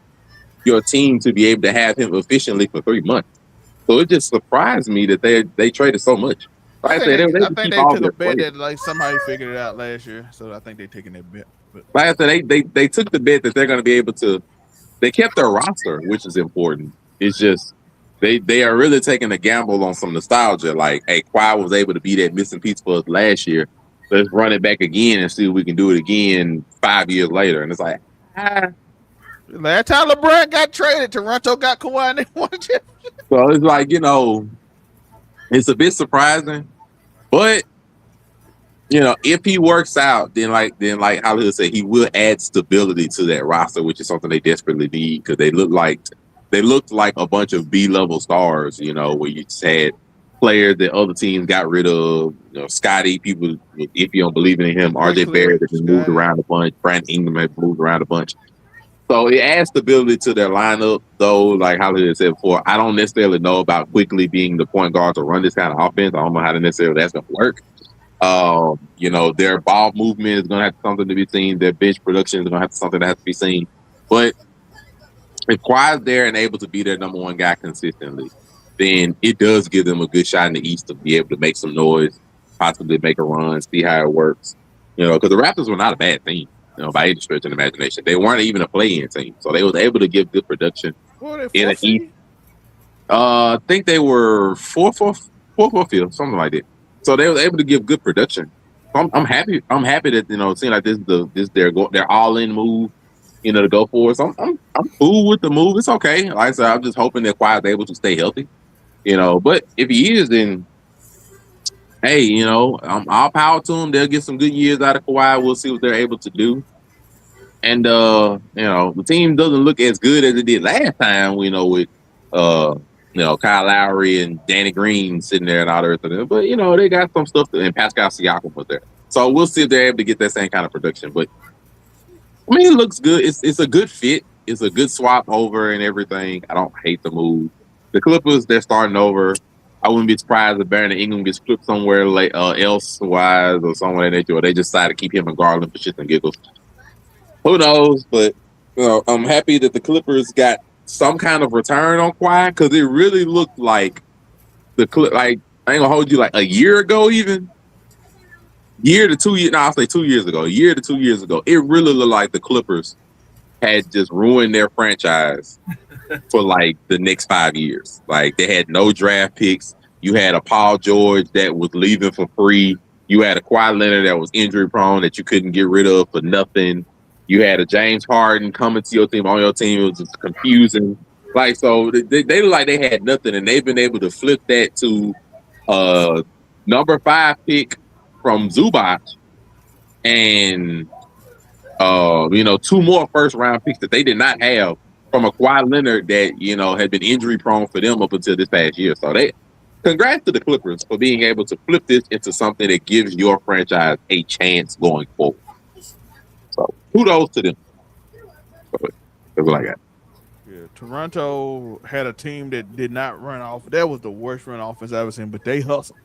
your team to be able to have him efficiently for 3 months. So it just surprised me that they traded so much. I think they took a bet that like somehow he figured it out last year. So I think they're taking that bet. But like I said, they took the bet that they're going to be able to. They kept their roster, which is important. It's just they are really taking a gamble on some nostalgia. Like, hey, Kawhi was able to be that missing piece for us last year. Let's run it back again and see if we can do it again 5 years later. And it's like, last time LeBron got traded, Toronto got Kawhi and they won a championship. So it's like, it's a bit surprising, but if he works out, then like Hollywood said, he will add stability to that roster, which is something they desperately need because they looked like a bunch of B-level stars, where you just had players that other teams got rid of. Scotty, people, if you don't believe in him, RJ Barrett has been moved around a bunch, Brandon Ingram has moved around a bunch. So it adds stability to their lineup, though. Like Hollywood said before, I don't necessarily know about quickly being the point guard to run this kind of offense. I don't know how necessarily that's going to work. Their ball movement is going to have something to be seen. Their bench production is going to have something that has to be seen. But if Kawhi's there and able to be their number one guy consistently, then it does give them a good shot in the East to be able to make some noise, possibly make a run, see how it works. Because the Raptors were not a bad team, by any stretch of the imagination. They weren't even a play-in team, so they was able to give good production in the East. I think they were fourth, fifth, something like that. So they was able to give good production. I'm happy. I'm happy that it seems like this their all-in move, to go for it. So I'm cool with the move. It's okay. Like I said, I'm just hoping that Kawhi is able to stay healthy. But if he is, then hey, all power to him. They'll get some good years out of Kawhi. We'll see what they're able to do. And the team doesn't look as good as it did last time. With Kyle Lowry and Danny Green sitting there and all the rest of them. But they got some stuff and Pascal Siakam was there. So we'll see if they're able to get that same kind of production. But I mean, it looks good. It's a good fit. It's a good swap over and everything. I don't hate the move. The Clippers, they're starting over. I wouldn't be surprised if Brandon Ingram gets flipped somewhere elsewise or somewhere in nature, or they just decide to keep him and Garland for shits and giggles. Who knows? But I'm happy that the Clippers got some kind of return on Kawhi because it really looked like I ain't gonna hold you like a year ago, even year to 2 years. No, I'll say 2 years ago. A year to 2 years ago, it really looked like the Clippers had just ruined their franchise for like the next 5 years. Like they had no draft picks. You had a Paul George that was leaving for free. You had a Kawhi Leonard that was injury prone that you couldn't get rid of for nothing. You had a James Harden coming to your team on your team. It was just confusing. Like, so they look like they had nothing, and they've been able to flip that to number 5 pick from Zubac and 2 more first round picks that they did not have from a Kawhi Leonard that had been injury prone for them up until this past year. So congrats to the Clippers for being able to flip this into something that gives your franchise a chance going forward. So kudos to them. That's what I got. Yeah. Yeah, Toronto had a team that did not run off. That was the worst run offense I've ever seen, but they hustle.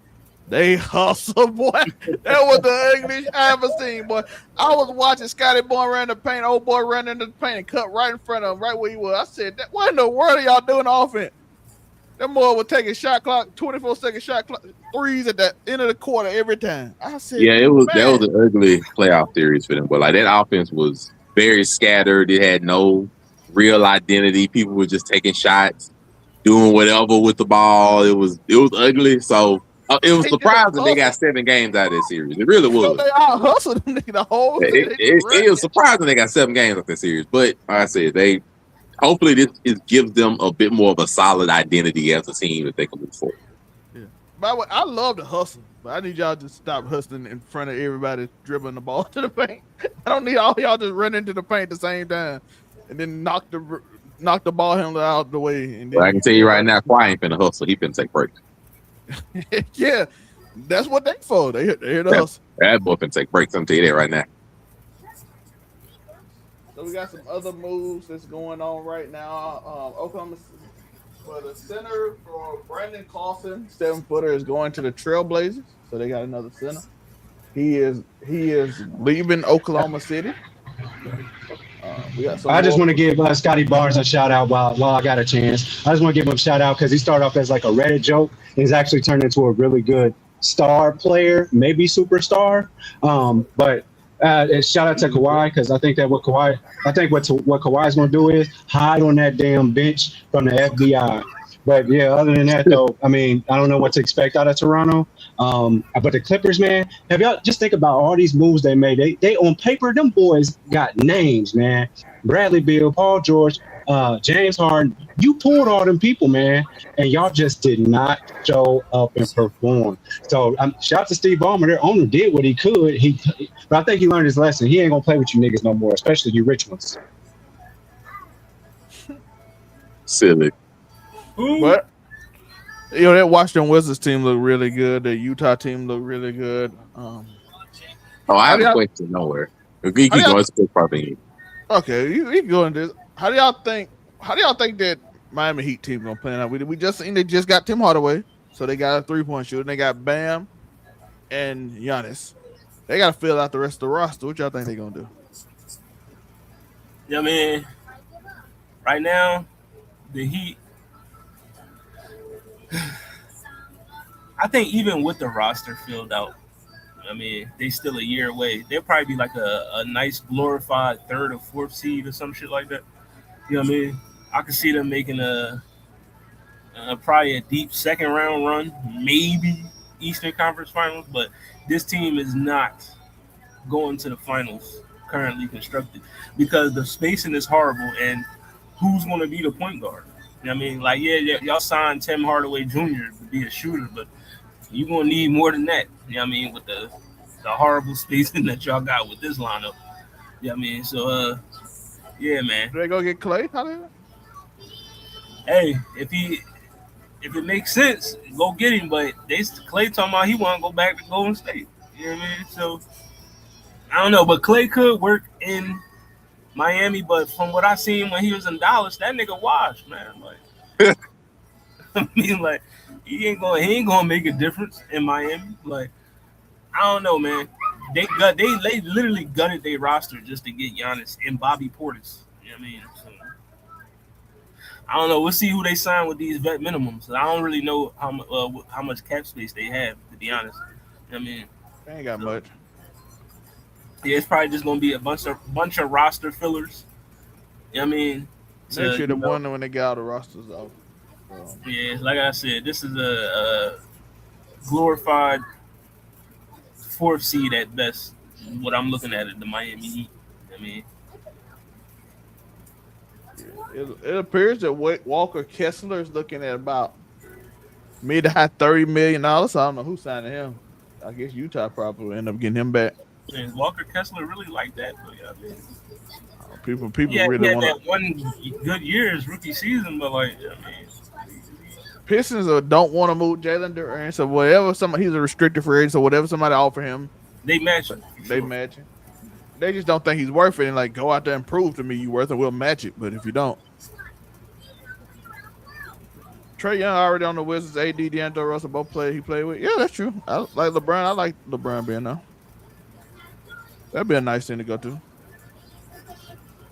They hustle, boy. That was the ugliest I ever seen, boy. I was watching Scotty Boy run the paint, old boy run into the paint and cut right in front of him, right where he was. I said, what in the world are y'all doing offense? That boy was taking shot clock, 24-second shot clock, threes at the end of the quarter every time. I said, Yeah, that was an ugly playoff series for them. But like that offense was very scattered. It had no real identity. People were just taking shots, doing whatever with the ball. It was ugly. So it was surprising they got 7 games out of that series. It really was. They all hustled them the whole. It was surprising they got 7 games out of that series. But like I said, hopefully this gives them a bit more of a solid identity as a team that they can move forward. Yeah. By the way, I love to hustle, but I need y'all to stop hustling in front of everybody dribbling the ball to the paint. I don't need all y'all just run into the paint at the same time and then knock the ball handler out the way. And then I can tell you right now, Kawhi ain't finna hustle. He finna take breaks. Yeah, that's what they for. They here to hustle. That boy finna take breaks. I'm telling you that right now. So we got some other moves that's going on right now. Oklahoma for the center for Brandon Carlson, 7-footer, is going to the Trailblazers. So they got another center. He is leaving Oklahoma City. I just want to give Scotty Barnes a shout out while I got a chance. I just want to give him a shout out because he started off as like a Reddit joke and he's actually turned into a really good star player, maybe superstar. But shout out to Kawhi because I think what Kawhi is going to do is hide on that damn bench from the FBI. But yeah, other than that though, I mean, I don't know what to expect out of Toronto. But the Clippers, man, have y'all just think about all these moves they made? They on paper, them boys got names, man. Bradley Beal, Paul George, James Harden. You pulled all them people, man, and y'all just did not show up and perform. So shout out to Steve Ballmer. Their owner did what he could. But I think he learned his lesson. He ain't gonna play with you niggas no more, especially you rich ones. Silly. But that Washington Wizards team looked really good. The Utah team looked really good. I have a question nowhere. If you keep going, it's probably okay. You can go into this. How do y'all think that Miami Heat team gonna play out? We just seen they just got Tim Hardaway, so they got a 3-point shooter. They got Bam and Giannis. They got to fill out the rest of the roster. What y'all think they gonna do? Yeah, man. Right now, the Heat. I think even with the roster filled out, I mean, they still a year away. They'll probably be like a nice glorified 3rd or 4th seed or some shit like that. You know what I mean? I could see them making probably a deep 2nd round run, maybe Eastern Conference Finals, but this team is not going to the finals currently constructed because the spacing is horrible and who's going to be the point guard? You know what I mean? Like, yeah, y'all signed Tim Hardaway Jr. to be a shooter, but you're going to need more than that. You know what I mean? With the horrible spacing that y'all got with this lineup. You know what I mean? So, yeah, man. Do they go get Clay? Hey, if it makes sense, go get him. But Clay talking about he want to go back to Golden State. You know what I mean? So, I don't know. But Clay could work in Miami, but from what I seen when he was in Dallas, that nigga washed, man. Like, I mean, like he ain't gonna make a difference in Miami. Like, I don't know, man. They literally gutted their roster just to get Giannis and Bobby Portis. You know what I mean? So, I don't know. We'll see who they sign with these vet minimums. I don't really know how much cap space they have, to be honest. You know what I mean, They ain't got much. Yeah, it's probably just gonna be a bunch of roster fillers. You know what I mean? They should have won when they got all the rosters off. Yeah, like I said, this is a glorified 4th seed at best. What I'm looking at the Miami Heat. I mean, it appears that Walker Kessler is looking at about mid to high $30 million. I don't know who's signing him. I guess Utah probably will end up getting him back. is Walker Kessler really like that? But, yeah, I mean, people yeah, really he had want that one good year his rookie season, but like, I mean, Pistons don't want to move Jalen Duren, so whatever he's a restricted free agent, so whatever somebody offer him, they match him. They match him. They just don't think he's worth it, and like go out there and prove to me you worth it. We'll match it, but if you don't, Trae Young already on the Wizards. AD, D'Angelo Russell, both players he played with. Yeah, that's true. I like LeBron. I like LeBron being there. That'd be a nice thing to go to.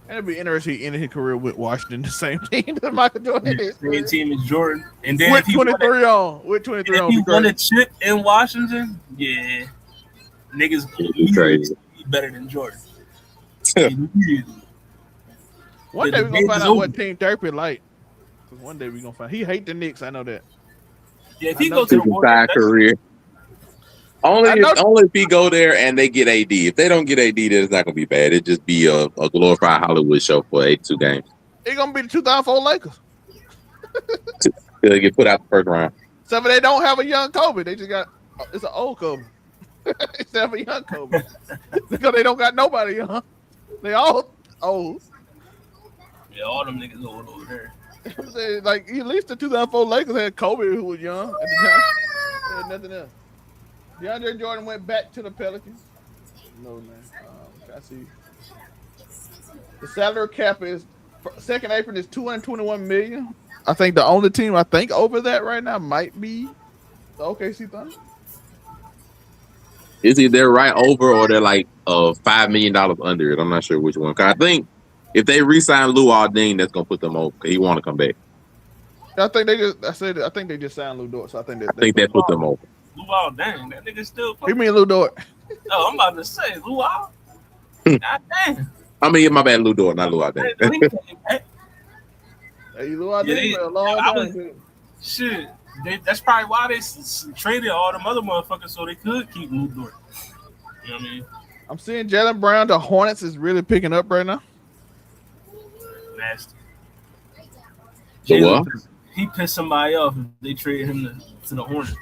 And it'd be interesting he ended his career with Washington, the same team that Michael Jordan is. Same team as Jordan. And then With if he 23 on. With 23 on. if he won a chip in Washington, yeah, niggas Crazy. be better than Jordan. One The day we're gonna debate find is out what over. team therapy like. 'Cause one day we're gonna find. He hate the Knicks. I know that. Yeah, if he I know go to the His Warriors, entire that's- career. Only I know- if he go there and they get AD. If they don't get AD, then it's not gonna be bad. It'd just be a glorified Hollywood show for 82 games. It's gonna be the 2004 Lakers. They'll get put out the first round. Except for they don't have a young Kobe. They just got it's an old Kobe. Except for young Kobe. Because they don't got nobody young. They all old. yeah, all them niggas old over there. I'm saying, like at least the 2004 Lakers had Kobe who was young at the time. They had nothing else. DeAndre Jordan went back to the Pelicans. No man. I see. The salary cap is second apron is $221 million. I think the only team I think over that right now might be the OKC Thunder. Is it they're right over or they're like $5 million under it? I'm not sure which one. 'Cause I think if they re-sign Lou Alding, that's gonna put them over. 'Cause he want to come back. I think they just. I think they just signed Lou Dort. So I think That put them over. Luau, dang, that nigga still You mean Lou Dort? Oh, I'm about to say Luau. God damn. I mean, my bad, Lou Dort, not Lou Alding. Hey, Lou Dort Yeah, for a long I time. was- Shit, that's probably why they traded all them other motherfuckers so they could keep Lou Dort. You know what I mean? I'm seeing Jalen Brown. The Hornets is really picking up right now. Nasty. The Jalen, what? he pissed somebody off if they traded him to the Hornets.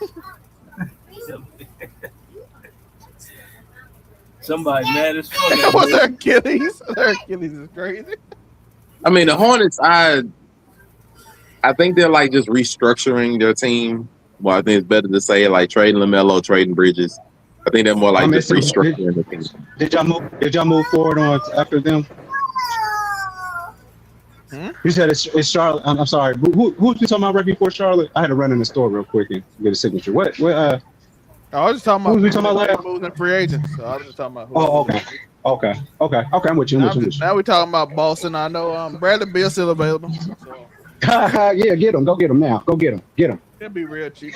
Somebody mad as fuck. That was their Achilles. Their Achilles is crazy. I mean, the Hornets. I think they're like just restructuring their team. Well, I think it's better to say like trading LaMelo, trading Bridges. I think they're more like just restructuring the team. Did y'all move forward on after them? You said it's Charlotte. I'm sorry. Who was you talking about right before Charlotte? I had to run in the store real quick and get a signature. What I was just talking about Who was we talking about last? moves and free agents. So I was just talking about. Oh, okay. I'm with you. Now we're talking about Boston. I know Bradley Beal's still available. So Yeah, get him. Go get him now. Go get him. Get him. he'll be real cheap.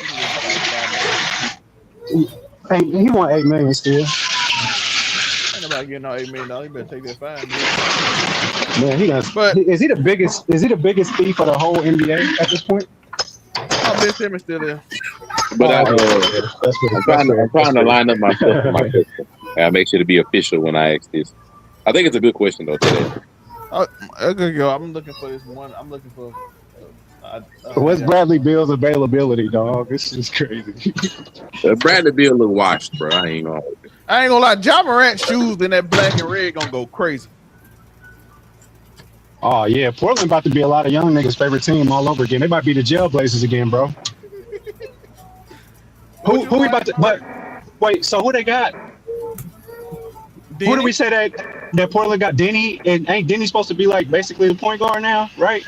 Hey, he want $8 million still. Ain't nobody getting no $8 million. You better take that $5 million. Man, he does. But- Is he the biggest? Is he the biggest thief of the whole NBA at this point? Oh, Ben Simmons still there. But That's what I'm trying to line up my stuff for my question. I make sure to be official when I ask this. I think it's a good question though today. Okay, go. I'm looking for this one. I'm looking for. What's Bradley Beal's availability, dog? This is crazy. Bradley Beal look washed, bro. I ain't gonna. I ain't gonna lie. Ja Morant's shoes in that black and red gonna go crazy. Oh yeah, Portland about to be a lot of young niggas' favorite team all over again. They might be the Jailblazers again, bro. Who we about to? But wait, so who they got? Who do we say that Portland got? Denny, and ain't Denny supposed to be like basically the point guard now, right?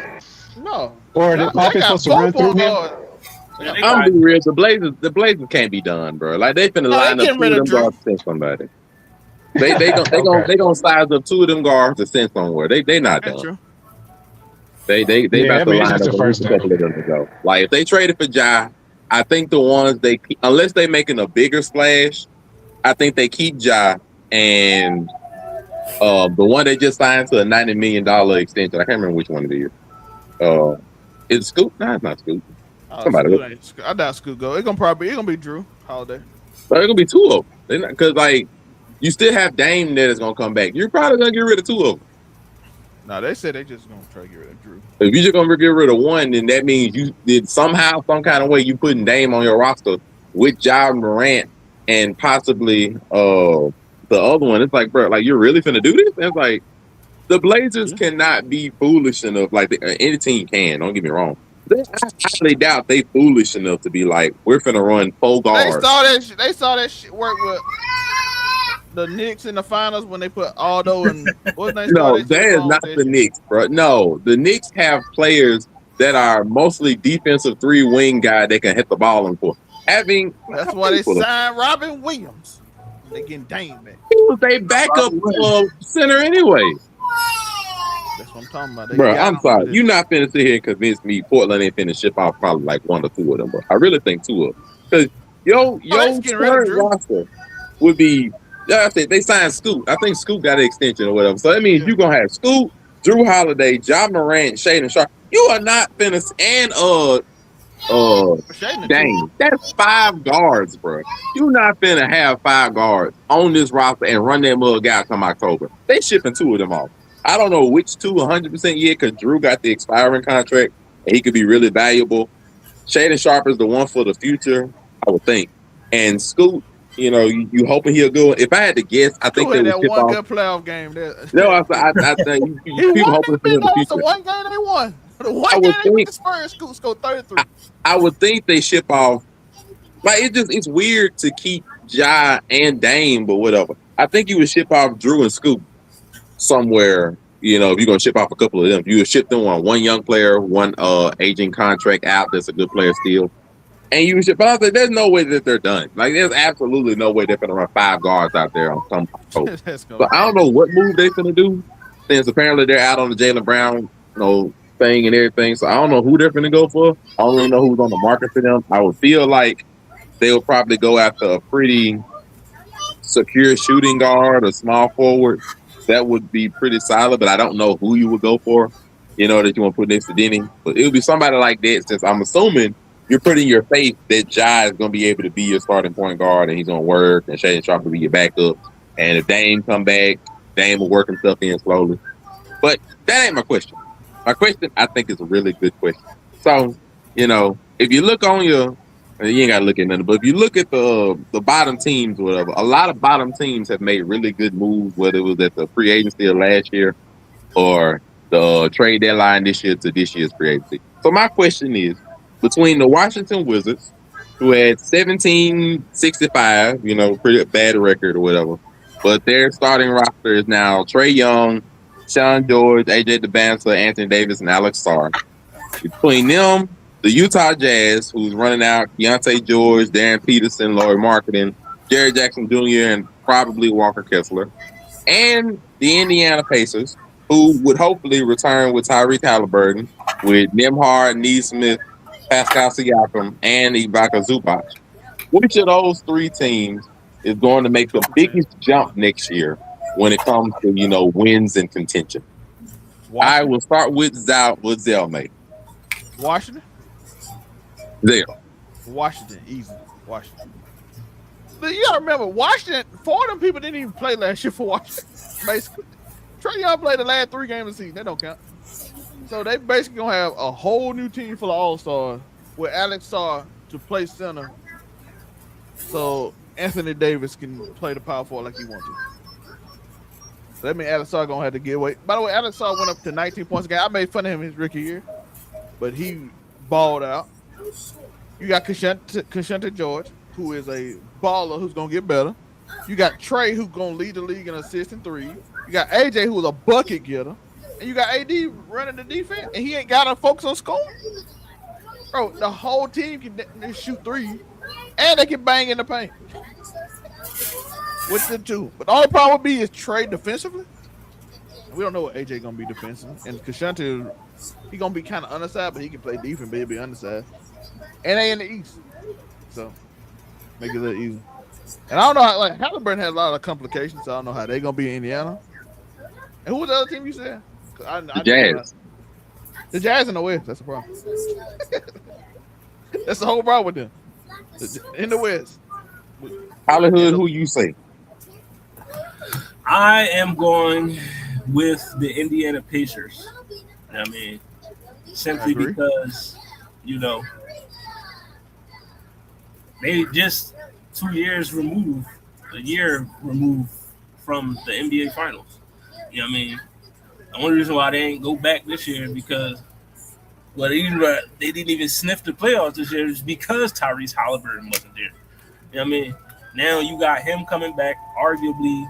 No. Or the offense supposed to run through him? Yeah, they I'm got- be real. The Blazers can't be done, bro. Like they finna line they up getting two rid of of them Drew. guards to send somebody. They gonna size up two of them guards to send somewhere. They not That's done. true. They Yeah, about I to mean, it's line just up the at least first a couple of them to go. Like if they traded for Ja, I think the ones unless they making a bigger splash, I think they keep Ja and the one they just signed to a $90 million extension. I can't remember which one it is. Is Scoop? Nah, it's not Scoop. Somebody. I doubt Scoot go. It's gonna be Drew Holiday. So it's gonna be two of them. Because like you still have Dame that is gonna come back. You're probably gonna get rid of two of them. No, they said they just gonna try to get rid of Drew. If you're just gonna get rid of one, then that means you did somehow, some kind of way, you putting Dame on your roster with Ja Morant and possibly the other one. It's like, bro, like you're really finna do this? And it's like the Blazers cannot be foolish enough. Like any team can. Don't get me wrong. I highly doubt they foolish enough to be like, we're finna run 4 guards. They saw that shit work with the Knicks in the finals when they put Aldo and what's his name? No, that is not the Knicks, bro. No, the Knicks have players that are mostly defensive 3-wing guy that can hit the ball in for. That's why they signed Robin Williams. They getting Dame back. He was a backup center anyway. That's what I'm talking about. Bro, I'm sorry. You're not finna sit here and convince me Portland ain't finna ship out probably like 1 or 2 of them, but I really think 2 of them. Because your current roster would be, I said they signed Scoot. I think Scoot got an extension or whatever. So that means you're gonna have Scoot, Drew Holiday, Ja Morant, Shaden Sharp. You are not finna dang, that's 5 guards, bro. You're not finna have 5 guards on this roster and run that mug out come October. They shipping 2 of them off. I don't know which 2 100% yet because Drew got the expiring contract and he could be really valuable. Shaden Sharp is the one for the future, I would think. And Scoot, you hoping he'll go. If I had to guess, I think they would that ship one off. good playoff game there. No, I think people hoping for him in the future. The one game they won. The one game they won, the Spurs scored 33. I would think they ship off. Like it's weird to keep Ja and Dame, but whatever. I think you would ship off Drew and Scoot somewhere. If you're gonna ship off a couple of them, you would ship them on one young player, one aging contract out that's a good player still. And you should, but I said, there's no way that they're done. Like, there's absolutely no way they're going to run 5 guards out there on some coach. But I don't know what move they're going to do, since apparently they're out on the Jaylen Brown, thing and everything. So I don't know who they're going to go for. I don't really know who's on the market for them. I would feel like they'll probably go after a pretty secure shooting guard or small forward. That would be pretty solid, but I don't know who you would go for, that you want to put next to Denny. But it would be somebody like that, since I'm assuming you're putting your faith that Ja is going to be able to be your starting point guard and he's going to work, and Shaden Sharp will be your backup. And if Dame come back, Dame will work himself in slowly. But that ain't my question. My question, I think, is a really good question. So, if you look on you ain't got to look at nothing, but if you look at the bottom teams or whatever, a lot of bottom teams have made really good moves, whether it was at the free agency of last year or the trade deadline this year to this year's free agency. So my question is, between the Washington Wizards, who had 1765, pretty bad record or whatever, but their starting roster is now Trae Young, Sean George, AJ DeBanza, Anthony Davis, and Alex Sarr. Between them, the Utah Jazz, who's running out Keontae George, Darren Peterson, Laurie Marketing, Jerry Jackson Jr., and probably Walker Kessler, and the Indiana Pacers, who would hopefully return with Tyrese Halliburton, with Nembhard, Neesmith, Pascal Siakam, and Ibaka Zubac. Which of those 3 teams is going to make the biggest jump next year when it comes to, wins and contention? I will start with Zelmay. Washington? Washington, easy. Washington. But you gotta remember, Washington, 4 of them people didn't even play last year for Washington, basically. Trae Young played the last 3 games of the season. That don't count. So they basically gonna have a whole new team full of all-stars with Alex Sarr to play center, so Anthony Davis can play the power forward like he wants to. So that means Alex Sarr gonna have to get away. By the way, Alex Sarr went up to 19 points a game. I made fun of him his rookie year, but he balled out. You got Keshonte George, who is a baller who's gonna get better. You got Trae, who's gonna lead the league in assists and 3. You got AJ, who's a bucket getter. And you got AD running the defense, and he ain't got to focus on scoring. Bro, the whole team can shoot 3, and they can bang in the paint with the 2. But the only problem would be is Trae defensively. We don't know what AJ gonna be defensive, and Keshonte, he gonna be kind of undersized, but he can play defense, but he'll be undersized. And they in the East, so make it a little easy. And I don't know how, Halliburton has a lot of complications, so I don't know how they gonna be in Indiana. And who was the other team you said? The Jazz. The Jazz in the West. That's the problem. That's the whole problem with them. In the West. Hollywood, who you say? I am going with the Indiana Pacers. Simply because, they just 2 years removed, a year removed from the NBA Finals. The only reason why they ain't go back this year is because, they didn't even sniff the playoffs this year is because Tyrese Halliburton wasn't there. Now you got him coming back, arguably,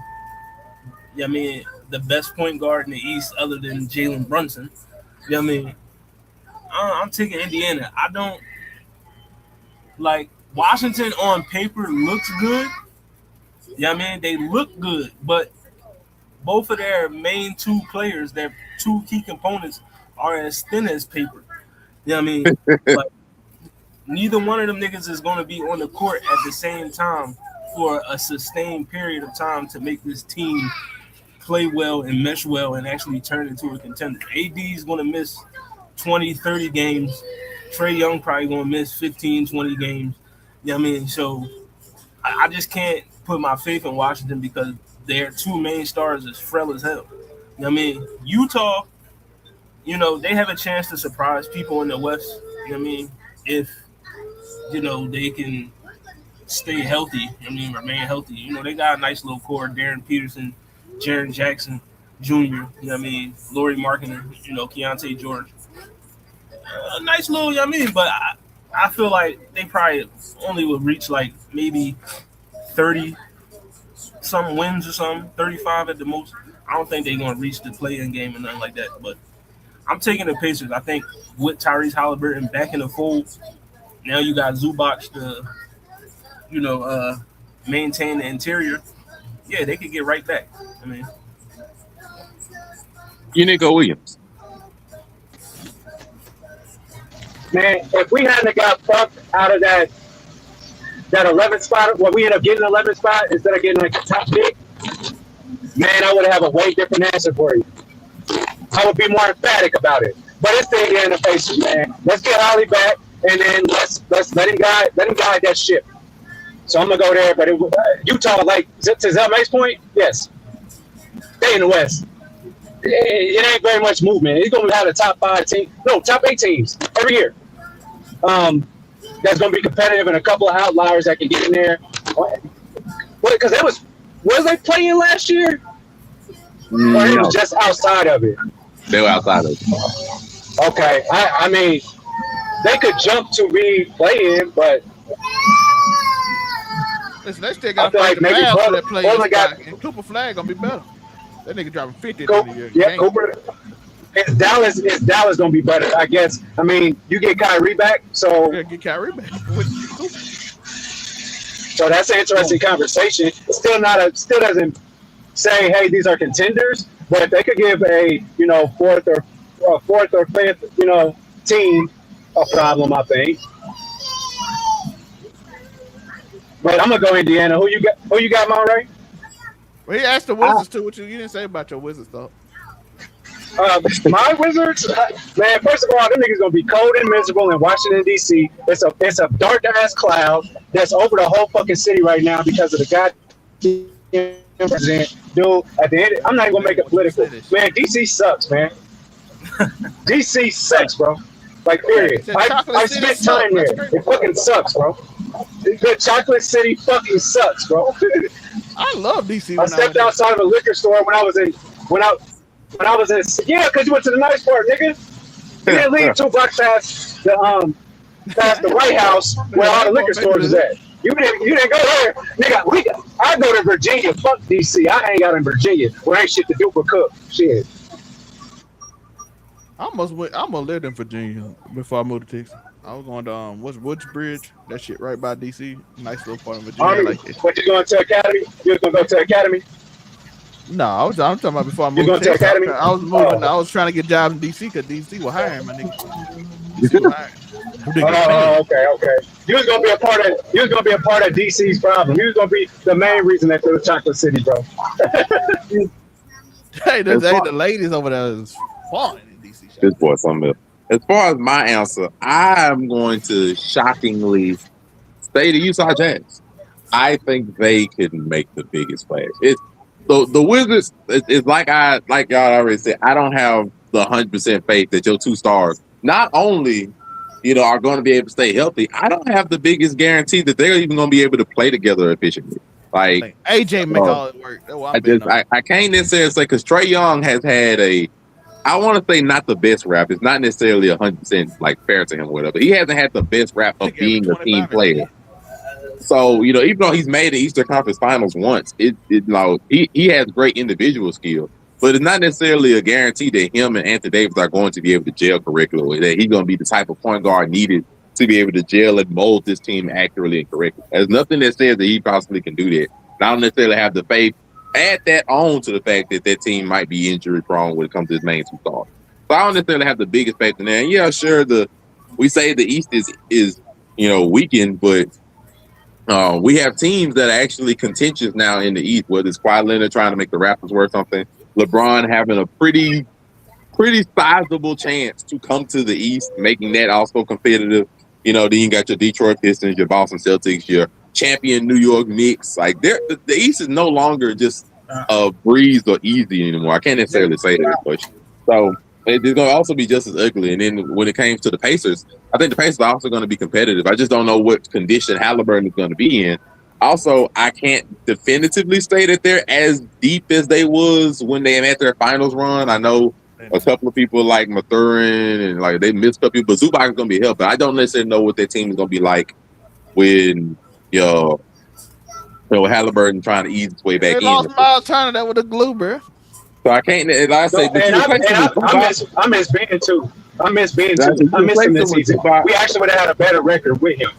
the best point guard in the East other than Jalen Brunson. I'm taking Indiana. I don't like Washington on paper looks good. Yeah, I mean they look good, but both of their main two players, their two key components, are as thin as paper. Yeah, I mean, like neither one of them niggas is going to be on the court at the same time for a sustained period of time to make this team play well and mesh well and actually turn into a contender. AD is going to miss 20, 30 games. Trae Young probably going to miss 15, 20 games. Yeah, I mean, so I just can't put my faith in Washington because their two main stars is frail as hell. You know what I mean? Utah, they have a chance to surprise people in the West. You know what I mean? If, they can stay healthy, remain healthy. They got a nice little core, Darren Peterson, Jaren Jackson Jr., Laurie Markkinen, Keontae George. A nice little, but I feel like they probably only will reach like maybe 30 some wins or something, 35 at the most. I don't think they're going to reach the play-in game or nothing like that, but I'm taking the Pacers. I think with Tyrese Halliburton back in the fold, now you got Zubac to, maintain the interior. Yeah, they could get right back. You Nico Williams. Man, if we hadn't got fucked out of that 11th spot, we ended up getting an 11th spot instead of getting like a top pick, man, I would have a way different answer for you. I would be more emphatic about it. But it's the Indiana Pacers, man. Let's get Holly back, and then let's let him guide that ship. So I'm gonna go there. But Utah, like to Zelmay's point, yes, they in the West. It ain't very much movement. He's gonna have a top 8 teams every year. That's gonna be competitive, and a couple of outliers that can get in there. Because was they playing last year? Or it was just outside of it? They were outside of it. Okay, I mean, they could jump to be playing, but listen, they still got to like maybe Butler, that play. And Cooper Flag gonna be better. That nigga dropping 50 at the end of the year. Yeah, Cooper. Is Dallas gonna be better? I guess. I mean, you get Kyrie back, so get Kyrie back. So that's an interesting conversation. Still doesn't say, hey, these are contenders, but if they could give a fourth or fifth team a problem, I think. But I'm gonna go Indiana. Who you got, Monterey? Well, he asked the Wizards too. What you didn't say about your Wizards though? My Wizards, man. First of all, them niggas gonna be cold and miserable in Washington D.C. It's a dark ass cloud that's over the whole fucking city right now because of the goddamn president. Dude, at the end, I'm not even gonna make it political. Man, D.C. sucks, man. D.C. sucks, bro. Like, period. I spent time there. It fucking sucks, bro. The chocolate city fucking sucks, bro. I love DC. I stepped outside of a liquor store when I was in. Yeah, because you went to the nice part, nigga. You didn't leave 2 blocks past the White House where all the liquor stores is at. You didn't go there, nigga. I go to Virginia. Fuck DC. I hang out in Virginia where ain't shit to do but cook. Shit. I almost lived in Virginia before I moved to Texas. I was going to what's Woods Bridge? That shit right by DC. Nice little part of Virginia. What, you going to Academy? You was gonna go to Academy? No, I'm talking about before I moved to Texas. Academy? I was moving. I was trying to get jobs in DC because DC was hiring my nigga. Okay. You was gonna be a part of DC's problem. You was gonna be the main reason that they're chocolate city, bro. Hey, the ladies over there is fun in DC. This boy, something else. As far as my answer, I'm going to shockingly say the Utah Jazz. I think they could make the biggest splash. It's the Wizards. It's like y'all already said. I don't have the 100% faith that your 2 stars not only are going to be able to stay healthy. I don't have the biggest guarantee that they're even going to be able to play together efficiently. Like AJ make all it work. I can't necessarily say because Trae Young has had I want to say not the best rap. It's not necessarily 100% like fair to him or whatever. He hasn't had the best rap of being a team player. So, even though he's made the Eastern Conference Finals once, he has great individual skill. but it's not necessarily a guarantee that him and Anthony Davis are going to be able to gel correctly, or that he's going to be the type of point guard needed to be able to gel and mold this team accurately and correctly. There's nothing that says that he possibly can do that. I don't necessarily have the faith. Add that on to the fact that that team might be injury prone when it comes to his main two stars. So I don't necessarily have the biggest faith in there. And yeah, sure, we say the East is weakened, but we have teams that are actually contentious now in the East, whether it's Kawhi Leonard trying to make the Raptors worth something, LeBron having a pretty sizable chance to come to the East, making that also competitive. Then you got your Detroit Pistons, your Boston Celtics, your champion New York Knicks. Like the East is no longer just a breeze or easy anymore. I can't necessarily say that much. So it's going to also be just as ugly. And then when it came to the Pacers, I think the Pacers are also going to be competitive. I just don't know what condition Halliburton is going to be in. Also, I can't definitively say that they're as deep as they was when they had their finals run. I know a couple of people like Mathurin and like they missed a couple people, but Zubac is going to be helping. I don't necessarily know what their team is going to be like when Halliburton trying to ease its way back in. They lost Miles Turner that with a glue, bro. So I can't. Like I say, I miss Ben too. I miss Ben too. I miss him this season. We actually would have had a better record with him.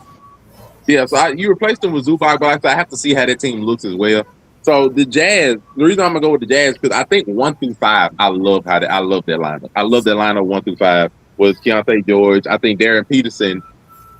Yeah, so you replaced him with Zubac, but I have to see how that team looks as well. So the Jazz, the reason I'm gonna go with the Jazz because I think 1 through 5, I love that lineup. I love that lineup 1 through 5 was Keontae George. I think Darren Peterson.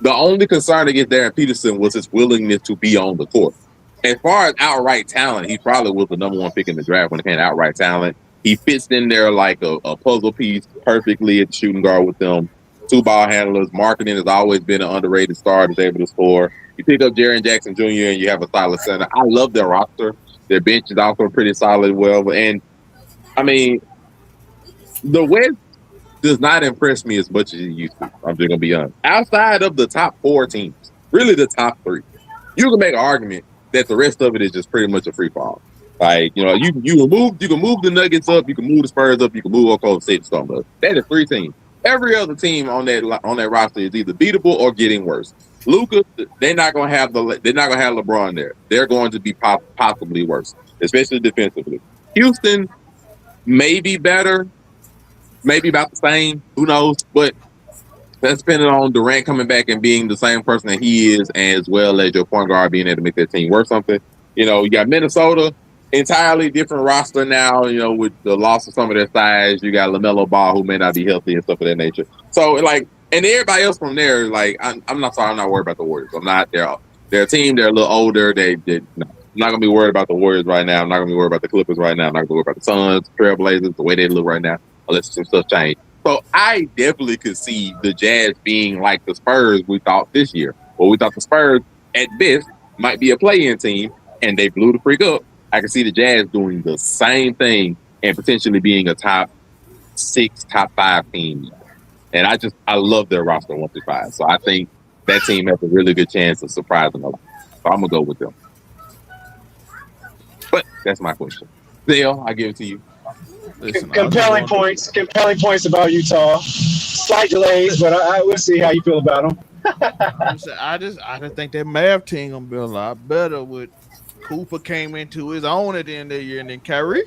The only concern against Darren Peterson was his willingness to be on the court. As far as outright talent, he probably was the number 1 pick in the draft when it came to outright talent. He fits in there like a puzzle piece perfectly at the shooting guard with them. 2 ball handlers. Marketing has always been an underrated star that's able to score. You pick up Jaren Jackson Jr. and you have a solid center. I love their roster. Their bench is also pretty solid. And I mean, the West does not impress me as much as it used to. I'm just gonna be honest. Outside of the top 4 teams, really the top 3, you can make an argument that the rest of it is just pretty much a free fall. Like you can move the Nuggets up, you can move the Spurs up, you can move Oklahoma State Storm up. That is 3 teams. Every other team on that roster is either beatable or getting worse. Luka, they're not gonna have LeBron there. They're going to be possibly worse, especially defensively. Houston may be better, maybe about the same. Who knows? But that's depending on Durant coming back and being the same person that he is, as well as your point guard being able to make that team worth something. You got Minnesota, entirely different roster now. With the loss of some of their size, you got LaMelo Ball who may not be healthy and stuff of that nature. So and everybody else from there, I'm not worried about the Warriors. I'm not. They're a team. They're a little older. I'm not gonna be worried about the Warriors right now. I'm not gonna be worried about the Clippers right now. I'm not gonna be worried about the Suns, Trailblazers, the way they look right now, unless some stuff change. So I definitely could see the Jazz being like the Spurs we thought this year. Well, we thought the Spurs at best might be a play-in team, and they blew the freak up. I can see the Jazz doing the same thing and potentially being a top 6, top 5 team. And I love their roster 1 through 5. So I think that team has a really good chance of surprising them. So I'm gonna go with them. But that's my question. Dale, I give it to you. Listen, compelling points about Utah. Slight delays, but I will see how you feel about them. I just think that Mavs team gonna be a lot better with Cooper came into his own at the end of the year, and then Kyrie.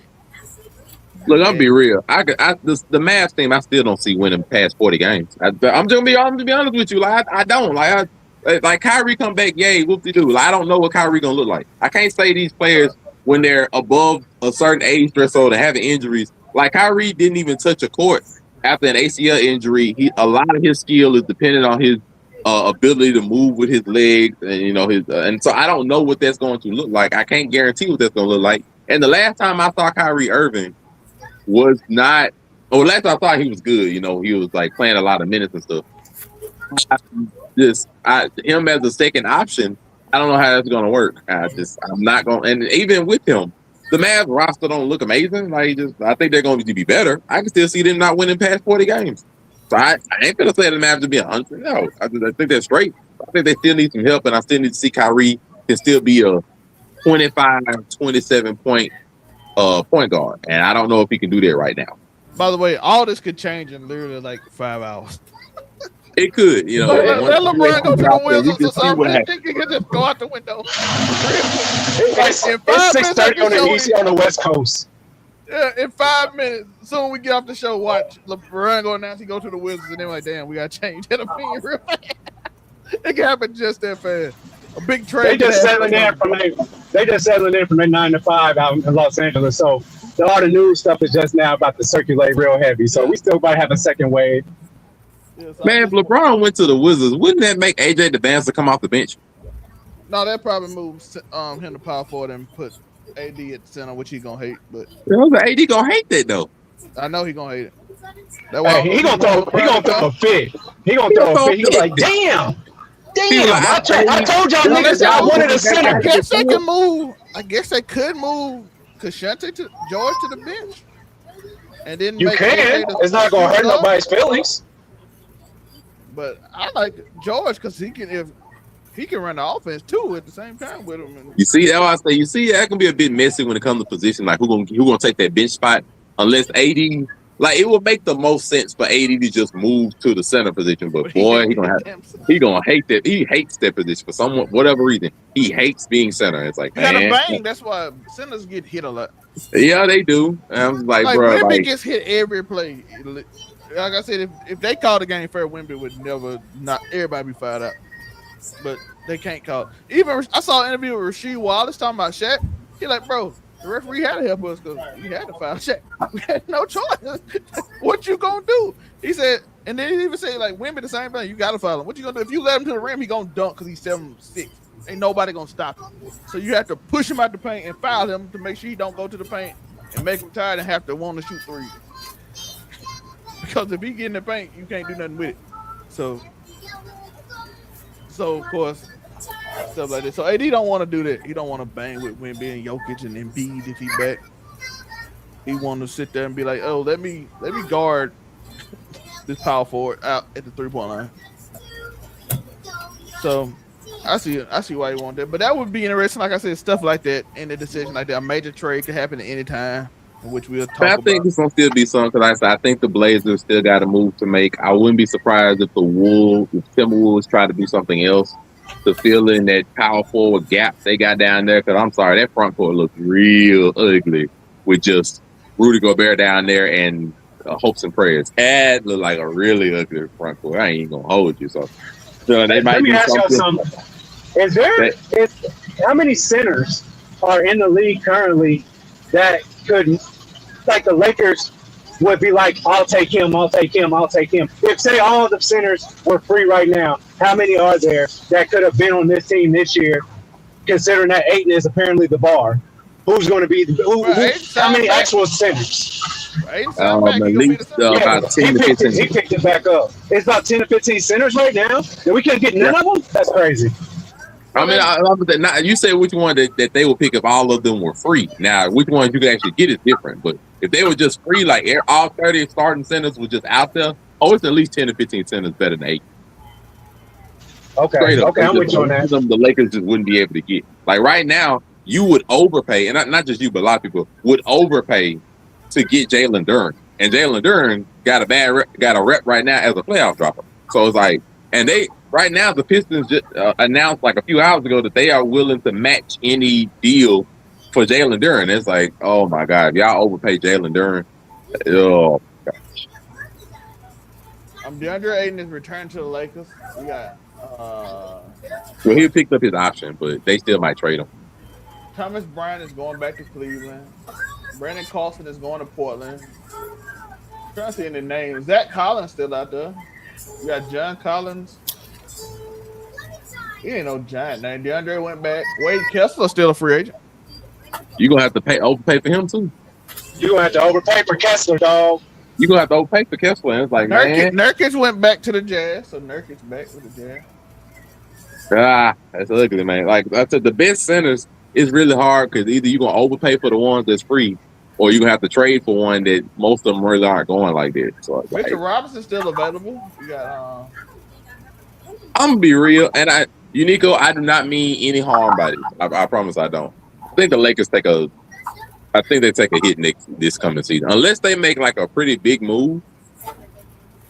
Look, I'll be real. The Mavs team, I still don't see winning past 40 games. I'm just gonna be honest with you. I don't like Kyrie come back. Yay, whoop-de-doo. I don't know what Kyrie gonna look like. I can't say these players when they're above a certain age threshold and having injuries. Like Kyrie didn't even touch a court after an ACL injury. A lot of his skill is dependent on his ability to move with his legs, and and so I don't know what that's going to look like. I can't guarantee what that's gonna look like. And the last time I saw Kyrie Irving was not. Well, last time I thought he was good. He was playing a lot of minutes and stuff. Him as a second option, I don't know how that's gonna work. I'm not gonna. And even with him, the Mavs roster don't look amazing. I think they're going to be better. I can still see them not winning past 40 games. So I ain't gonna say the Mavs to be 100. No, I think they're straight. I think they still need some help, and I still need to see Kyrie can still be a 25, 27 point point guard, and I don't know if he can do that right now. By the way, all this could change in literally 5 hours. It could, Let LeBron go to the Wizards or something. I think he can just go out the window. It's 6:30 on the East on the West Coast. Yeah, in 5 minutes. Soon we get off the show, watch LeBron go announce he go to the Wizards, and they're like, damn, we got to change that opinion real fast. It can happen just that fast. A big trade. They just settling in from their 9 to 5 out in Los Angeles. So all the news stuff is just now about to circulate real heavy. So we still might have a second wave. Yeah, so Man, if LeBron went to the Wizards, wouldn't that make AJ the Dancer come off the bench? No, that probably moves him to power forward and put AD at the center, which he gonna hate. But AD gonna hate that though. I know he gonna hate it. Hey, he gonna throw a fit. He gonna throw a fit. He's like, damn. I told y'all niggas I wanted a center. I guess they can move. I guess they could move Kashante to George to the bench, and then you can. It's not gonna hurt nobody's feelings. But I like George because he can run the offense too at the same time with him. And you see, that's why I say. You see, that can be a bit messy when it comes to position. Like who gonna take that bench spot? Unless AD. Like it would make the most sense for AD to just move to the center position, but boy, he gonna hate that. He hates that position for whatever reason. He hates being center. It's like, man, bang. That's why centers get hit a lot. Yeah, they do. And I'm like, bro, Wemby gets hit every play. Like I said, if they called the game fair, Wemby would never not everybody be fired out. But they can't call. Even I saw an interview with Rasheed Wallace talking about Shaq. He like, bro. The referee had to help us because we had to foul Shaq. We had no choice. What you gonna do? He said, and then he even say like Wemby the same thing. You gotta foul him. What you gonna do? If you let him to the rim, he gonna dunk because he's 7'6". Ain't nobody gonna stop him. So you have to push him out the paint and foul him to make sure he don't go to the paint and make him tired and have to want to shoot threes. Because if he get in the paint, you can't do nothing with it. So of course. Stuff like this. So AD don't want to do that. He don't want to bang with Wemby and Jokic and Embiid if he back. He want to sit there and be like, "Oh, let me guard this power forward out at the 3-point line." So I see why he want that. But that would be interesting. Like I said, stuff like that in the decision like that. A major trade could happen at any time, which we'll talk about. I think it's gonna still be something because I think the Blazers still got a move to make. I wouldn't be surprised if the Timberwolves try to do something else to fill in that power forward gap they got down there. Because I'm sorry, that front court looks real ugly with just Rudy Gobert down there and hopes and prayers. That look like a really ugly front court. I ain't gonna hold you. So they might. Let me ask y'all something. How many centers are in the league currently that could, like the Lakers would be like, I'll take him. If say all the centers were free right now, how many are there that could have been on this team this year, considering that Ayton is apparently the bar? Who's going to be how many actual centers? At least about 10 to 15. He picked it back up. It's about 10 to 15 centers right now, and we couldn't get none of them? That's crazy. I mean, you said which one that they would pick if all of them were free. Now, which ones you can actually get is different. But if they were just free, like all 30 starting centers were just out there, it's at least 10 to 15 centers better than 8. Okay, I'm with you on that. The Lakers just wouldn't be able to get. Like right now, you would overpay, and not just you, but a lot of people would overpay to get Jalen Duren. And Jalen Duren got a rep right now as a playoff dropper. So it's like, and right now the Pistons just announced like a few hours ago that they are willing to match any deal for Jalen Duren. It's like, oh my God, y'all overpay Jalen Duren. Oh gosh. DeAndre Ayton is returned to the Lakers. We got well, he picked up his option, but they still might trade him. Thomas Bryant is going back to Cleveland. Brandon Carlson is going to Portland. I'm trying to see any names. Zach Collins still out there. We got John Collins. He ain't no giant name. DeAndre went back. Wade Kessler still a free agent. You're going to have to overpay for him, too. You're going to have to overpay for Kessler, dog. You're going to have to overpay for Kessler. And it's like, Nurkic went back to the Jazz, so Nurkic back with the Jazz. That's ugly, man. Like I said, the best centers is really hard because either you're going to overpay for the ones that's free or you're going to have to trade for one that most of them really aren't going like that. So, Mitchell Robinson's still available. You got I'm going to be real, and Unico, I do not mean any harm by this. I promise I don't. I think the Lakers take a hit this coming season. Unless they make like a pretty big move.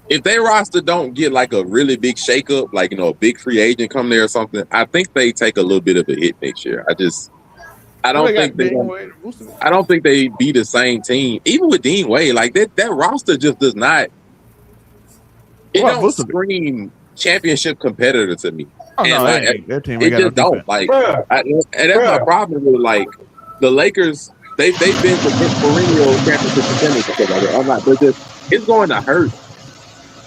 If their roster don't get like a really big shakeup, like, a big free agent come there or something, I think they take a little bit of a hit next year. I don't think they. I don't think they be the same team. Even with Dean Wade, like that roster just does not. It don't scream championship competitor to me. Oh, and no, like, their team it just don't. Like, and that's my problem with like the Lakers. They've been perennial championship contenders because like I'm not. But it's going to hurt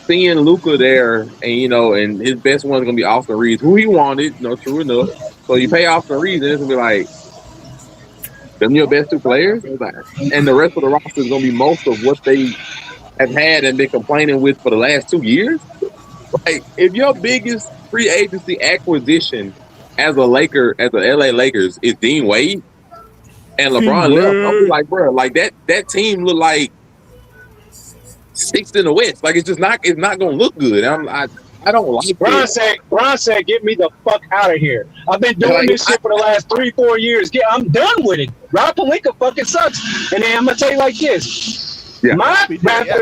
seeing Luka there, and and his best one's gonna be Austin Reeves, who he wanted. True enough. So you pay Austin Reeves, and it's gonna be like, them your best two players, and the rest of the roster is gonna be most of what they have had and been complaining with for the last 2 years. Like, if your biggest free agency acquisition as a Laker, as the LA Lakers, is Dean Wade and LeBron left, I'll be like, bro, like that team look like sixth in the West. Like, it's not gonna look good. I don't like it. Bron said, get me the fuck out of here. I've been doing this shit for the last 3-4 years. I'm done with it. Rob Pelinka fucking sucks. And then I'm gonna tell you like this. Yeah.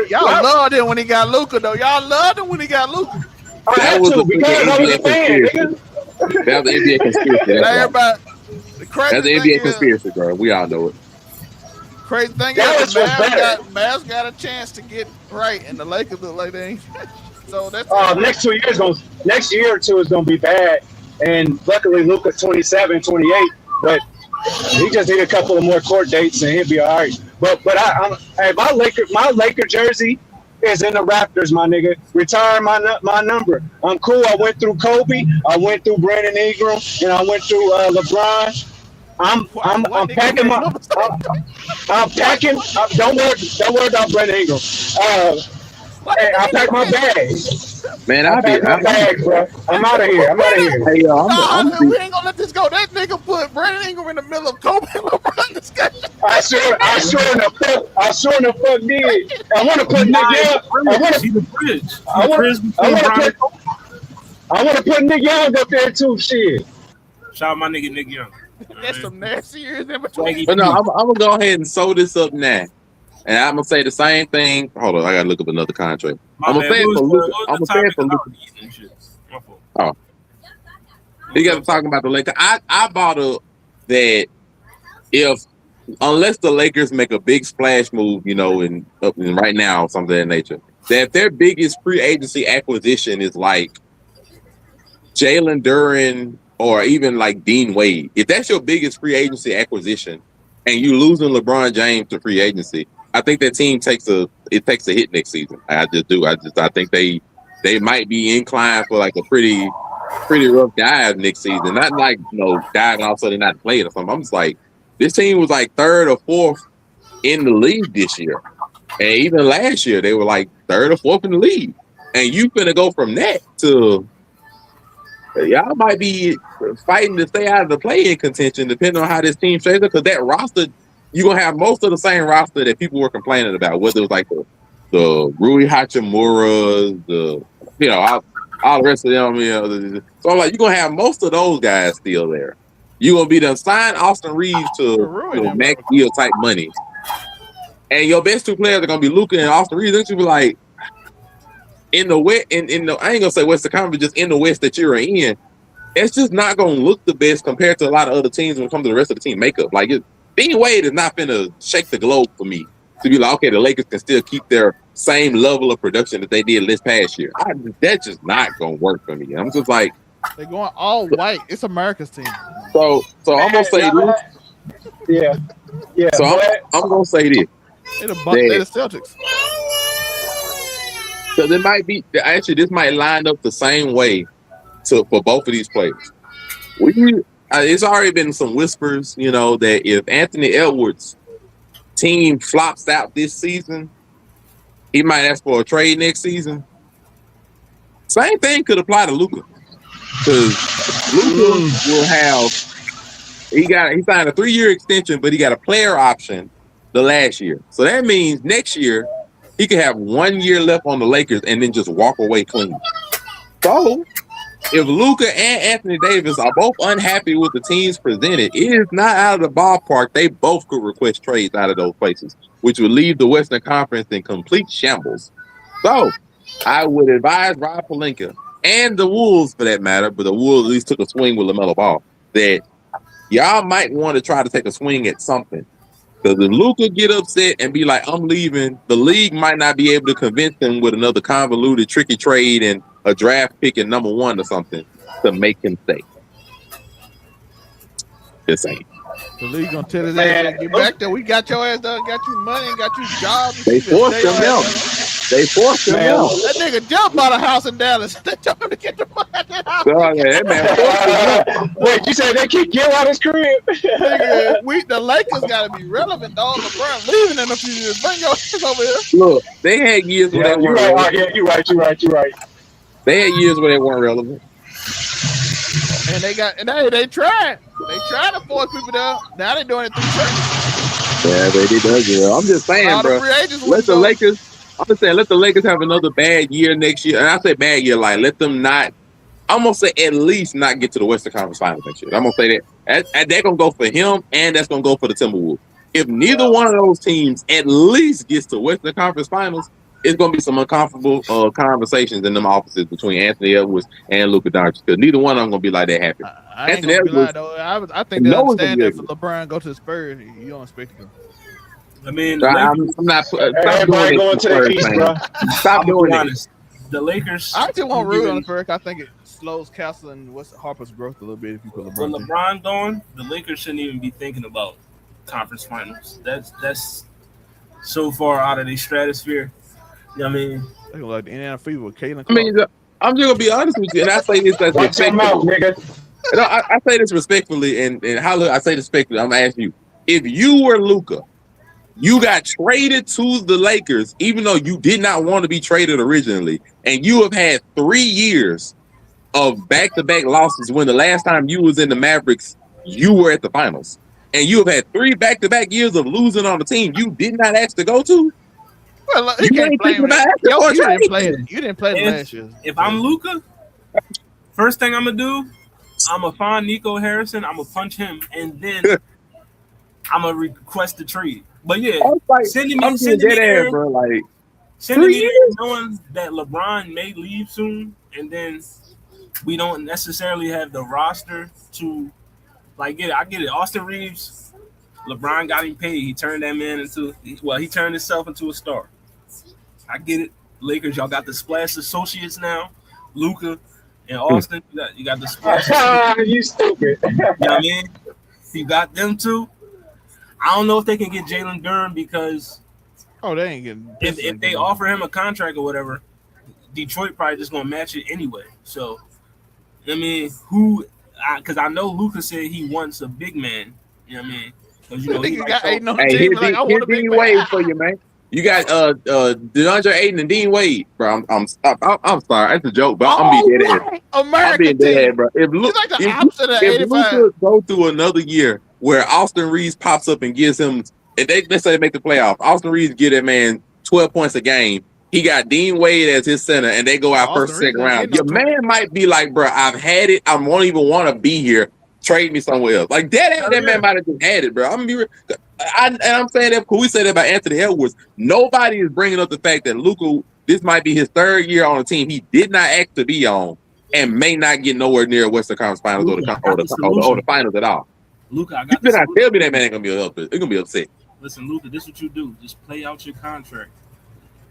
Y'all loved it when he got Luka, though. Y'all loved it when he got Luka. I had to because I was a fan, nigga. That was the NBA conspiracy. That's the NBA conspiracy, bro. We all know it. Crazy thing is, Mavs got a chance to get right, and the Lakers look like they ain't. So that's next year or two is gonna be bad. And luckily, Luka's 27, 28, but he just need a couple of more court dates and he'll be all right. But my Laker jersey is in the Raptors, my nigga. Retire my number. I'm cool. I went through Kobe. I went through Brandon Ingram, and I went through LeBron. I'm packing my. I'm packing. Don't worry about Brandon Ingram. I packed my bag. Man, I'm bro. I'm out of here. Hey, yo, we ain't gonna let this go. That nigga put Brandon Ingram in the middle of Kobe and LeBron discussion. I sure in the fuck did. I want to put Nick Young. I want to put Nick Young up there too. Shit. Shout out my nigga Nick Young. That's some nasty years in between. But no, I'm gonna go ahead and sew this up now. And I'm gonna say the same thing. Hold on, I gotta look up another contract. I'm gonna say it for Luka. Oh, you guys are talking about the Lakers. I bought up that unless the Lakers make a big splash move, and right now something of that nature, that their biggest free agency acquisition is like Jalen, Duren, or even like Dean Wade. If that's your biggest free agency acquisition, and you losing LeBron James to free agency, I think that team takes a hit next season. I just do. I think they might be inclined for like a pretty rough dive next season. Not like dive and all of a sudden not playing or something. I'm just like, this team was like third or fourth in the league this year, and even last year they were like third or fourth in the league. And you finna go from that to y'all might be fighting to stay out of the play-in contention, depending on how this team shapes up. Because that roster, you're gonna have most of the same roster that people were complaining about, whether it was like the Rui Hachimura, all the rest of them. So I'm like, you're gonna have most of those guys still there. You're gonna be done sign Austin Reeves to max deal type money, and your best two players are gonna be Luka and Austin Reeves. Then you be like, in the West, I ain't gonna say Western Conference, just in the West that you're in, it's just not gonna look the best compared to a lot of other teams when it comes to the rest of the team makeup. Like, Dean Wade is not finna shake the globe for me to be like, okay, the Lakers can still keep their same level of production that they did this past year. That's just not gonna work for me. I'm just like, they're going all white. It's America's team. So I'm gonna say this. Yeah. So I'm gonna say this. They're the Celtics. Because it might be actually this might line up the same way for both of these players. It's already been some whispers, that if Anthony Edwards' team flops out this season, he might ask for a trade next season. Same thing could apply to Luka, because Luka will have. He signed a 3-year extension, but he got a player option the last year. So that means next year he could have 1 year left on the Lakers and then just walk away clean. So if Luka and Anthony Davis are both unhappy with the teams presented, it is not out of the ballpark. They both could request trades out of those places, which would leave the Western Conference in complete shambles. So I would advise Rob Pelinka and the Wolves, for that matter, but the Wolves at least took a swing with LaMelo Ball, that y'all might want to try to take a swing at something. Because if Luka get upset and be like, I'm leaving, the league might not be able to convince him with another convoluted, tricky trade and a draft pick and number 1 or something to make him stay. Just saying. The league gonna tell his ass, get back there. We got your ass done, got you money, and got you jobs. They forced him out. They forced him out. That nigga jumped out of house in Dallas. They told him to get the fuck out of that house. Oh, yeah, that man forced him out. Wait, you said they kick Gil out his crib? Nigga, the Lakers gotta be relevant, dog. LeBron leaving in a few years. Bring your ass over here. Look, they had years where they weren't relevant. You're right. They had years where they weren't relevant. And they tried. They tried to force people down. Now they're doing it through church. Yeah, they did that, girl. I'm just saying, bro. Let the Lakers have another bad year next year. And I say bad year, like let them not. I'm gonna say at least not get to the Western Conference Finals next year. I'm gonna say that. And they're gonna go for him, and that's gonna go for the Timberwolves. If neither one of those teams at least gets to Western Conference Finals, it's gonna be some uncomfortable conversations in them offices between Anthony Edwards and Luka Doncic, because neither one of them gonna be like that happy. Anthony Edwards, I think they understand that for LeBron go to the Spurs, you don't expect him. I mean, I'm not. Everybody going to the East, bro. Stop doing it. The Lakers. I just want root on the Spurs. I think it slows Castle and Harper's growth a little bit if you put LeBron. With LeBron gone, the Lakers shouldn't even be thinking about conference finals. That's so far out of the stratosphere. You know what I mean? They look like the Indiana Fever with Jalen. I mean, I'm just gonna be honest with you, and I say this as respectfully. No, I say this respectfully, and how I say this respectfully. I'm gonna ask you: if you were Luka, you got traded to the Lakers, even though you did not want to be traded originally, and you have had 3 years of back-to-back losses. When the last time you was in the Mavericks, you were at the finals, and you have had 3 back-to-back years of losing on the team you did not ask to go to. Well, you can't play him. You didn't play last year. If I'm Luka, first thing I'm gonna do, I'm gonna find Nico Harrison. I'm gonna punch him, and then I'm gonna request the trade. But yeah, sending me there, bro. Like sending me there, knowing that LeBron may leave soon, and then we don't necessarily have the roster to like get it. I get it. Austin Reeves, LeBron got him paid. He turned that man he turned himself into a star. I get it. Lakers, y'all got the Splash Associates now. Luka and Austin, you got the Splash Associates. You stupid. You know what I mean? You got them too. I don't know if they can get Jalen Duren because they ain't getting. If they offer him a contract or whatever, Detroit probably just gonna match it anyway. So, I mean, because I know Luka said he wants a big man. You know what I mean? Because Here's Dean Wade for you, man. You got DeAndre Ayton and Dean Wade, bro. I'm sorry, that's a joke, but I'm being dead ass. I'm being dead ass, bro. If Luka go through another year where Austin Reeves pops up and gives him, let's say they make the playoff, Austin Reeves give that man 12 points a game. He got Dean Wade as his center, and they go out first, second round. Your man might be like, bro, I've had it. I won't even want to be here. Trade me somewhere else. Like that man might have just had it, bro. I'm gonna be real. I'm saying that because we said that about Anthony Edwards. Nobody is bringing up the fact that Luka, this might be his 3rd year on a team he did not ask to be on, and may not get nowhere near Western Conference Finals or the finals at all. Luka, you cannot tell me that man ain't gonna be upset. It's gonna be upset. Listen, Luka, this is what you do. Just play out your contract.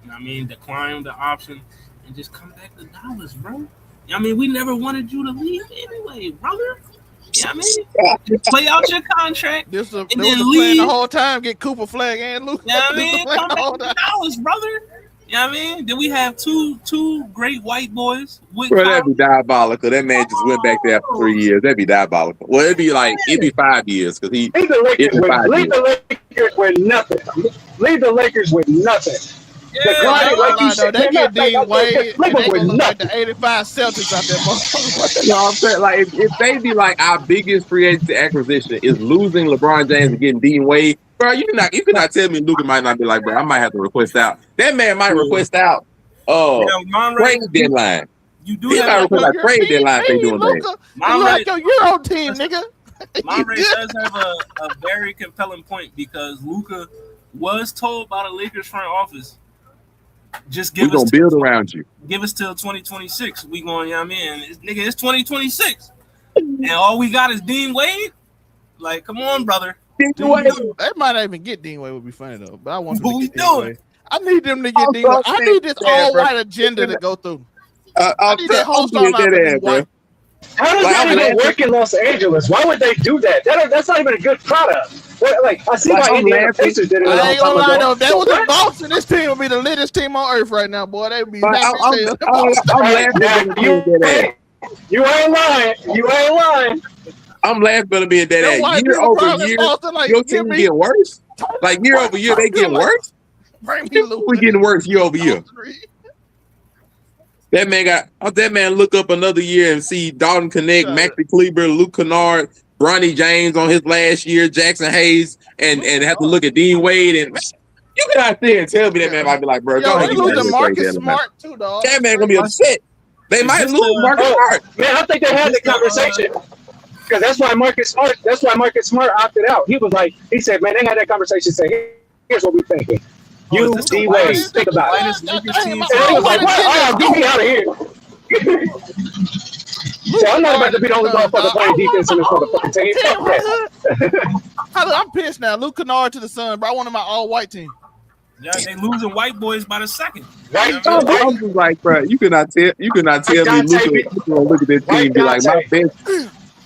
You know what I mean? Decline the option and just come back to Dallas, bro. You know what I mean? We never wanted you to leave anyway, brother. Yeah, I mean, just play out your contract and then leave the whole time. Get Cooper Flag and Luka. Yeah, I mean, come back to Dallas, brother. You know what I mean? Then we have two great white boys. Bro, that'd be diabolical. That man just went back there for 3 years. That'd be diabolical. Well, it'd be 5 years because leave the Lakers with nothing. Leave the Lakers with nothing. Yeah, they get Dean Wade. They gonna look like the '85 Celtics out there, motherfucker. No, I'm saying if they be like our biggest free agency acquisition is losing LeBron James and getting Dean Wade, bro, you cannot tell me Luka might not be like, bro, I might have to request out. That man might request out. Trade deadline. You do have a trade deadline. They doing that. You like your Euro team, nigga. Monray does have a very compelling point because Luka was told by the Lakers front office. We're gonna build around you. Give us till 2026. We going, you know what I mean? It's 2026. And all we got is Dean Wade. Like, come on, brother. They might not even get Dean Wade. Would be funny though, but I want them What to we get Dean doing? Wade. I need them to get Dean Wade. I need this all-white agenda to go through. I need that whole storyline to be white. How does that even work in Los Angeles? Why would they do that? That's not even a good product. Like I see why Indiana Pacers did it. I ain't gonna lie though. If that was the Boston, this team would be the littest team on earth right now, boy. They'd be happy as hell. You ain't lying. You ain't lying. I'm laughing at being dead ass. Year over year, your team get worse. Like year over year, they get worse. We getting worse year over year. That man look up another year and see Dalton Connect, Maxi Kleber, Luke Kennard, Bronny James on his last year, Jackson Hayes, and have to look at Dean Wade. And you cannot sit and tell me that man might be like, bro, go ahead. Losing Marcus Smart too, dog. That man gonna be upset. They might lose Marcus Smart. Man, I think they had the conversation. Because that's why Marcus Smart opted out. He said, man, they had that conversation. Say, here's what we're thinking. You, D Wade, think about it. And they was like, what? Get me out of here. So I'm not about to be the only motherfucker playing defense in this motherfucking team. I'm pissed now. Luke Kennard to the Sun, bro. I wanted my all-white team. Yeah, they losing white boys by the second. I'm just like, bro, you cannot tell me Luka gonna look at this team and be like,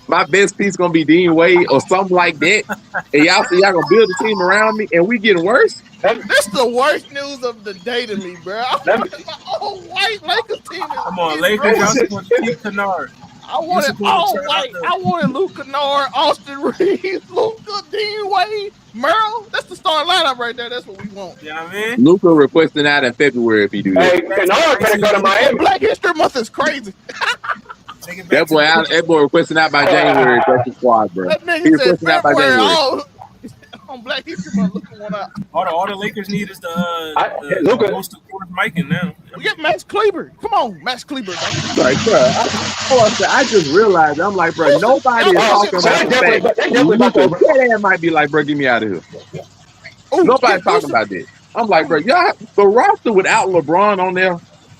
my best piece gonna be Dean Wade or something like that. And y'all gonna build a team around me and we getting worse. This the worst news of the day to me, bro. I wanted my all-white Lakers team. Come on, Lakers, y'all supposed to keep Kennard. I wanted all white. I wanted Luke Kennard, Austin Reeves, Luka, Dean Wade, Merle. That's the starting lineup right there. That's what we want. You know what I mean? Luka requesting out in February if he do that. Hey, Kennard better go to Miami. Black History Month is crazy. That boy requesting out by January. That's the squad, bro. That nigga said February. On Black History Month, looking one up. All the Lakers need is the most important Mike now. We get Max Kleber. Come on, Max Kleber. Like, bro, I just realized. I'm like, bro, nobody is talking about the fact that might be like, bro, get me out of here. Nobody's talking about that. I'm like, bro, y'all, the roster without LeBron on there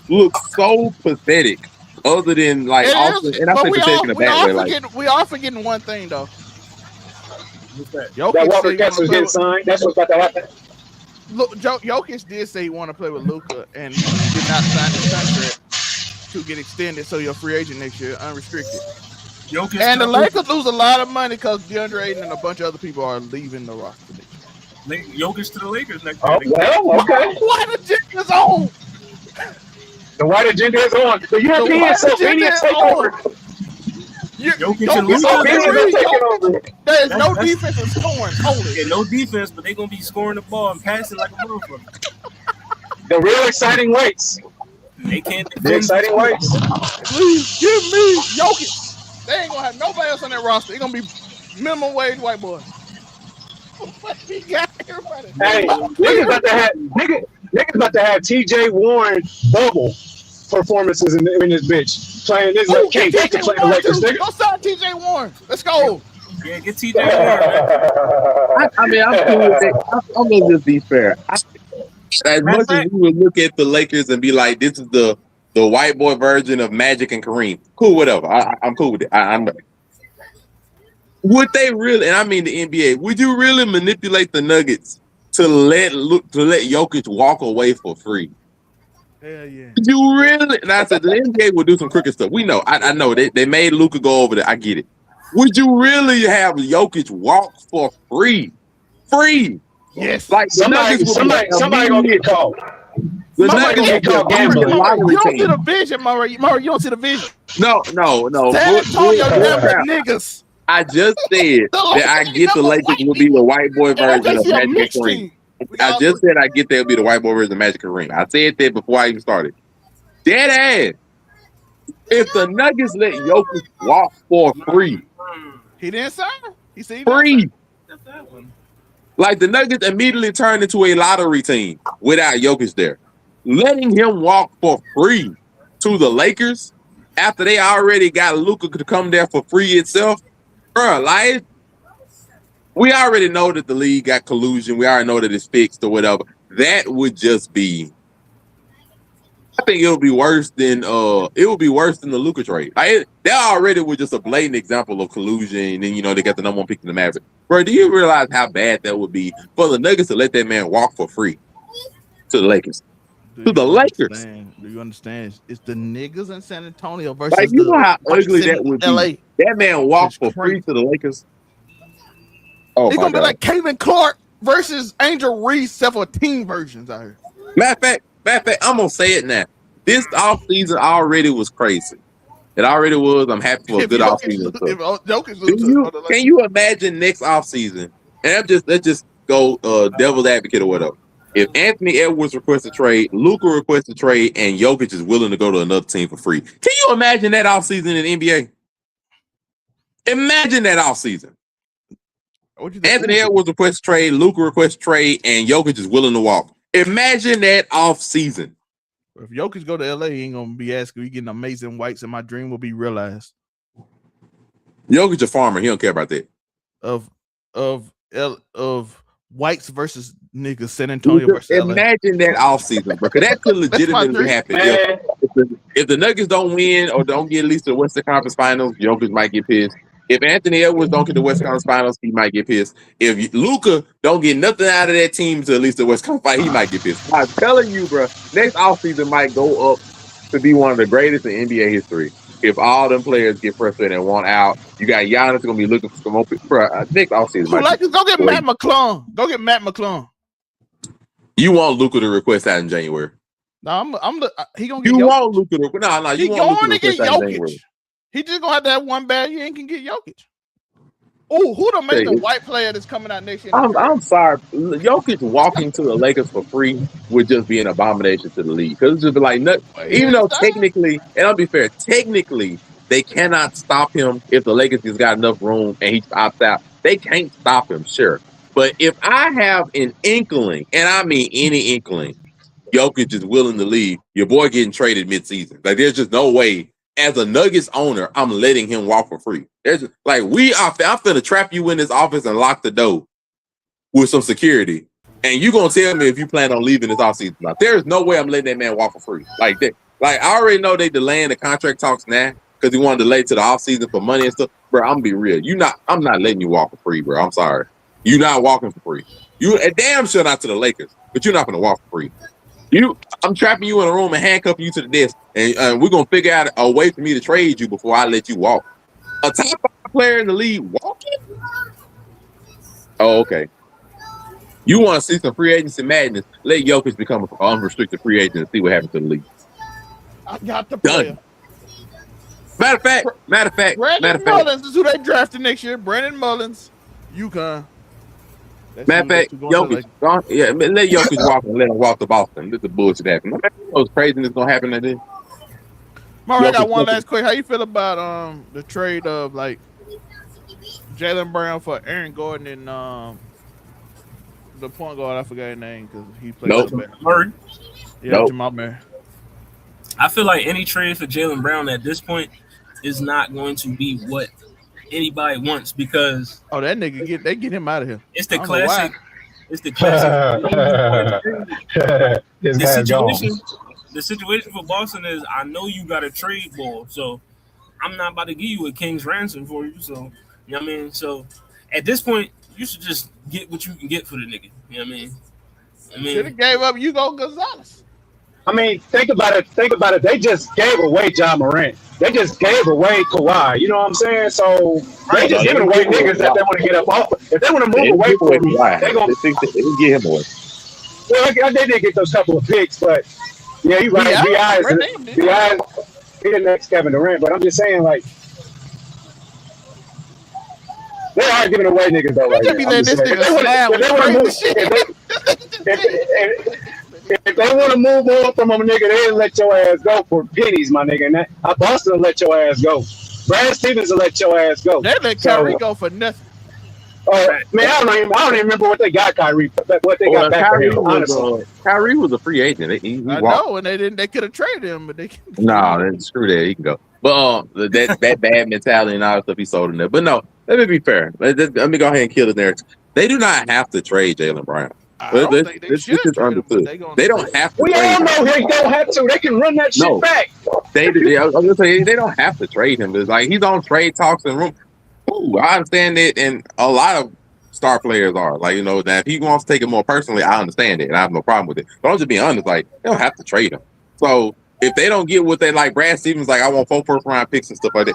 looks so pathetic. Other than like, Austin, and I think they're taking a bad way. We are forgetting one thing though. That Walker Kessler getting signed. That's what's about to happen. Look, Jokic did say he want to play with Luka, and he did not sign his contract to get extended, so you're a free agent next year, unrestricted. And the Lakers lose a lot of money because DeAndre Ayton and a bunch of other people are leaving the roster. Jokic to the Lakers next year. Well, okay. White agenda is on. The white agenda is on. The European Slovenian takeover. There is no defense in scoring. Yeah, no defense, but they're gonna be scoring the ball and passing like a motherfucker. The real exciting weights. They can't. The exciting weights. Please give me Jokic. They ain't gonna have nobody else on that roster. It's gonna be minimum wage white boy. Hey, niggas about to have TJ Warren bubble performances in this bitch playing this. Can't wait to play the Lakers. Go sign TJ Warren. Let's go. Yeah, get TJ Warren. I mean, I'm cool with that. I'm gonna just be fair. As much as we would look at the Lakers and be like, this is the white boy version of Magic and Kareem. Cool, whatever. I'm cool with it. Would they really? And I mean the NBA. Would you really manipulate the Nuggets to let Jokic walk away for free? Hell yeah. You really? And I said the NBA will do some crooked stuff. We know. I know they made Luka go over there. I get it. Would you really have Jokic walk for free? Free? Yes. Like somebody gonna get called. Somebody gonna get called gambling. You don't see the vision, Murray. You don't see the vision. No. San Antonio niggas. I just said that I get the Lakers will be the white boy version of Magic Kareem. I just said I get they'll be the white boy version of Magic Kareem. I said that before I even started. Dead ass. If the Nuggets let Jokic walk for free, he didn't sign. He said free. Like the Nuggets immediately turned into a lottery team without Jokic there. Letting him walk for free to the Lakers after they already got Luka to come there for free itself. Bro, like, we already know that the league got collusion. We already know that it's fixed or whatever. That would just be. I think it'll be worse than the Luka trade. That already was just a blatant example of collusion, and they got the number one pick in the Mavericks. Bro, do you realize how bad that would be for the Nuggets to let that man walk for free to the Lakers? Lakers. Do you understand? It's the niggas in San Antonio versus like, you know how ugly that would LA. Be. That man walked for free to the Lakers. Oh, it's gonna be like Caitlin Clark versus Angel Reese, except for team versions out here. Matter of fact, I'm gonna say it now. This offseason already was crazy. It already was. I'm happy for a good offseason. Can you imagine next offseason? And let's just go devil's advocate or whatever. If Anthony Edwards requests a trade, Luka requests a trade, and Jokic is willing to go to another team for free. Can you imagine that offseason in the NBA? Imagine that offseason. Anthony Edwards requests a trade, Luka requests a trade, and Jokic is willing to walk. Imagine that offseason. If Jokic go to LA, he ain't gonna be asking. We getting amazing whites, and my dream will be realized. Jokic a farmer. He don't care about that. Of whites versus niggas, San Antonio versus LA. Imagine that offseason, bro. Because that could legitimately happen. If the Nuggets don't win or don't get at least to the Western Conference Finals, Jokic might get pissed. If Anthony Edwards don't get the Western Conference Finals, he might get pissed. If Luka don't get nothing out of that team to at least the Western Conference Finals, he might get pissed. I'm telling you, bro, next offseason might go up to be one of the greatest in NBA history. If all them players get frustrated and want out, you got Giannis going to be looking for some open. Bro, next offseason. Go get Matt McClung. Go get Matt McClung. You want Luka to request that in January? No, he gonna get. You Jokic. want Luka to? No. He going to get Jokic. He just gonna have to have one bad year and can get Jokic. Oh, who the amazing white player that's coming out next year? I'm sorry, Jokic walking to the Lakers for free would just be an abomination to the league because it's just like even though technically, and I'll be fair, technically they cannot stop him if the Lakers just got enough room and he opts out. They can't stop him, sure, but if I have an inkling, and I mean any inkling, Jokic is willing to leave, your boy getting traded mid-season. Like there's just no way. As a Nuggets owner, I'm letting him walk for free. I'm finna trap you in this office and lock the door with some security. And you gonna tell me if you plan on leaving this offseason. Now, there's no way I'm letting that man walk for free. Like that. Like I already know they delaying the contract talks now because he wanted to delay to the offseason for money and stuff. Bro, I'm gonna be real. I'm not letting you walk for free, bro. I'm sorry. You're not walking for free. You damn sure not to the Lakers, but you're not gonna walk for free. I'm trapping you in a room and handcuffing you to the desk, and we're gonna figure out a way for me to trade you before I let you walk. A top 5 player in the league walking? Oh, okay. You want to see some free agency madness? Let Jokic become an unrestricted free agent and see what happens to the league. I got the player. Matter of fact, Brandon Mullins is who they drafted next year. Brandon Mullins, UConn. Matter of fact, Jokic, let Jokic walk and let him walk to Boston. Let the bullshit happen. Those craziness gonna happen at this. I got one last quick. How you feel about the trade of like Jaylen Brown for Aaron Gordon and the point guard? I forgot his name because he played Murray. Yeah, Jamal Murray. I feel like any trade for Jaylen Brown at this point is not going to be what anybody wants because that nigga get him out of here. It's the classic. It's the classic. The situation for Boston is I know you got a trade ball, so I'm not about to give you a king's ransom for you. So you know what I mean. So at this point, you should just get what you can get for the nigga. You know what I mean? Should have gave up Hugo Gonzalez. I mean, think about it. They just gave away John Morant. They just gave away Kawhi. You know what I'm saying? So they just giving away niggas that they want to get up off. If they want to move away from him, they're going to get him away. Well, they did get those couple of picks, but yeah, you're right. B.I. He the next Kevin Durant, but I'm just saying, like, they are giving away niggas though. Right if they want to move on from a nigga, they'll let your ass go for pennies, my nigga. And Boston will let your ass go. Brad Stevens will let your ass go. They let Kyrie go for nothing. Man, I don't even remember what they got Kyrie. What they got back for him. Honestly, Kyrie was a free agent. I know, and they didn't. They could have traded him, but they screw that. He can go. But that bad mentality and all that stuff he sold in there. But no, let me be fair. Let me go ahead and kill the narrative. They do not have to trade Jaylen Brown. I But don't think they this should is trade him, but understood. They don't have to We trade all him. know they don't have to. They can run that shit No. back. I was gonna say they don't have to trade him. It's like he's on trade talks and room. Ooh, I understand it, and a lot of star players are like, you know, that if he wants to take it more personally, I understand it, and I have no problem with it. But I'm just being honest, like they don't have to trade him. So if they don't get what they like, Brad Stevens like, I want 4 first-round picks and stuff like that.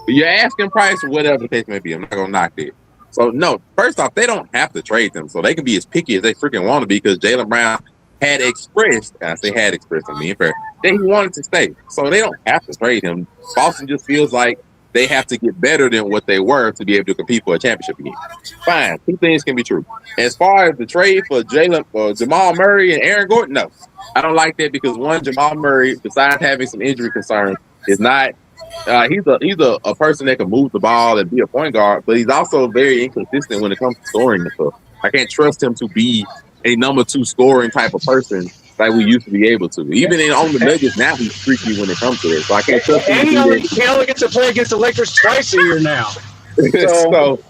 But you're asking price, whatever the case may be. I'm not gonna knock it. So no, first off, they don't have to trade them, so they can be as picky as they freaking want to be because Jaylen Brown had expressed, and I say had expressed, I'm being fair, that he wanted to stay. So they don't have to trade him. Boston just feels like they have to get better than what they were to be able to compete for a championship again. Fine, 2 things can be true. As far as the trade for Jamal Murray and Aaron Gordon, no, I don't like that because one, Jamal Murray, besides having some injury concerns, is not. He's a person that can move the ball and be a point guard, but he's also very inconsistent when it comes to scoring and stuff. I can't trust him to be a number 2 scoring type of person like we used to be able to. Even on the Nuggets now, he's freaky when it comes to this. So I can't trust him. And he only gets to play against the Lakers twice a year now. So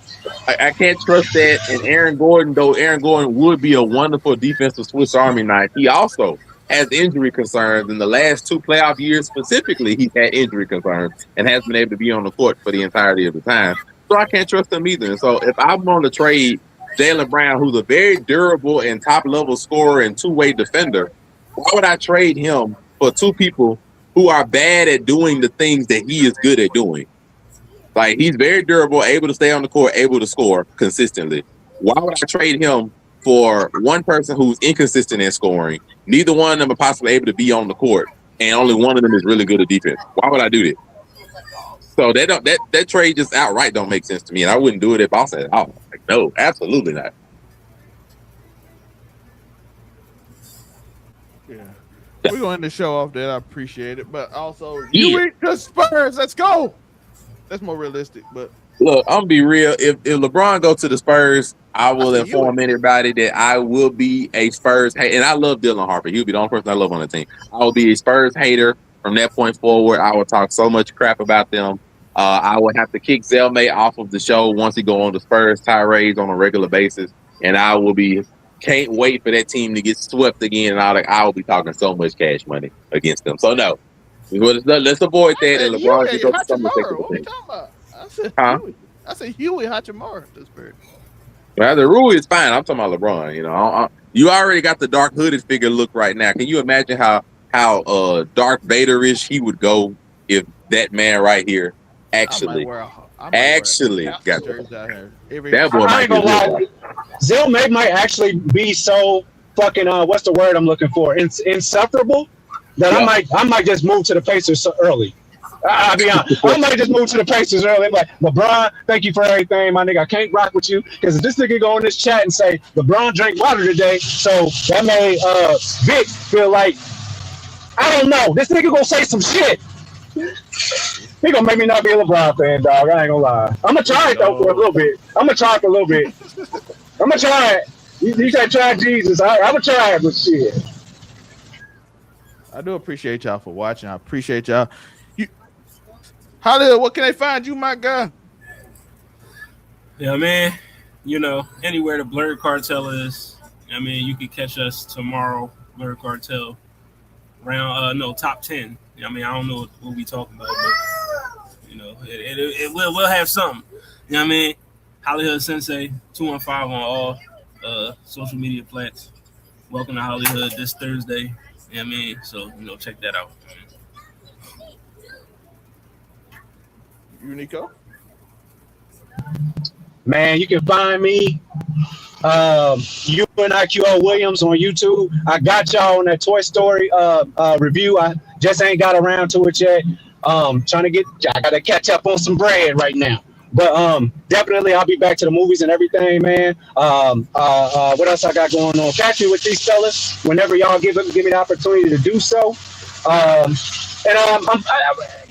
I can't trust that. And Aaron Gordon, though Aaron Gordon would be a wonderful defensive Swiss Army knife, he also has injury concerns. In the last 2 playoff years specifically, he's had injury concerns and hasn't been able to be on the court for the entirety of the time. So I can't trust him either. And so if I'm on to trade Jaylen Brown, who's a very durable and top-level scorer and two-way defender, why would I trade him for 2 people who are bad at doing the things that he is good at doing? Like, he's very durable, able to stay on the court, able to score consistently. Why would I trade him for one person who's inconsistent in scoring? Neither one of them are possibly able to be on the court, and only one of them is really good at defense. Why would I do that? So that trade just outright don't make sense to me, and I wouldn't do it if Boston at all. Like, no, absolutely not. Yeah. We're going to show off that. I appreciate it. But also, you eat the Spurs. Let's go. That's more realistic. But look, I'm gonna be real. If LeBron go to the Spurs, I will inform anybody that I will be a Spurs hater. And I love Dylan Harper. He'll be the only person I love on the team. I will be a Spurs hater from that point forward. I will talk so much crap about them. I will have to kick Zelmay off of the show once he go on the Spurs tirades on a regular basis. And I will be can't wait for that team to get swept again. And I will be talking so much cash money against them. So no. Let's avoid that. And LeBron can go to some what are you talking about? I said Huey Hachimura. This bird. Well, the Rui is fine. I'm talking about LeBron. You know, you already got the dark hooded figure look right now. Can you imagine how Darth Vader-ish he would go if that man right here actually got that boy? I ain't gonna lie. Zelmay might actually be so fucking what's the word I'm looking for? Insufferable. That I might just move to the Pacers so early. I'll be honest. I might just move to the Pacers early. Like, LeBron, thank you for everything, my nigga. I can't rock with you because if this nigga go in this chat and say LeBron drank water today, so that made Vic feel like I don't know. This nigga gonna say some shit. He gonna make me not be a LeBron fan, dog. I ain't gonna lie. I'm gonna try it though for a little bit. I'm gonna try it. You said try Jesus. I'm gonna try it, but shit. I do appreciate y'all for watching. I appreciate y'all. Hollywood, what can they find you, my guy? Yeah, man. You know, anywhere the Blurred Cartel is. I mean, you can catch us tomorrow, Blurred Cartel, around top 10. I mean, I don't know what we talking about, but you know, we'll have something. You know what I mean? Hollywood Sensei 215 on all social media plats. Welcome to Hollywood this Thursday. You know what I mean? So, check that out. You, Nico? Man, you can find me, UNIQO Williams on YouTube. I got y'all on that Toy Story review. I just ain't got around to it yet. I gotta catch up on some bread right now. But definitely I'll be back to the movies and everything, man. What else I got going on? Catch me with these fellas whenever y'all give me the opportunity to do so.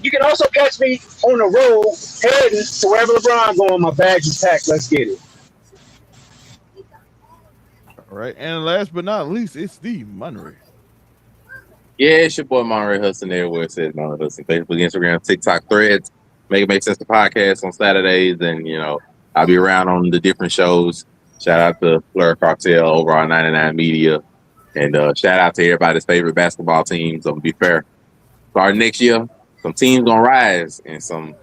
You can also catch me on the road heading to wherever LeBron going. My bags is packed. Let's get it. All right. And last but not least, it's the Monterey. Yeah, it's your boy Monterey Hudson everywhere. It says Monterey Hudson. Facebook, Instagram, TikTok, Threads. Make It Make Sense the podcast on Saturdays. And, I'll be around on the different shows. Shout out to Fleur Cartel over on 99 Media. And shout out to everybody's favorite basketball teams. I'm gonna be fair. Starting next year, some teams gonna rise, and some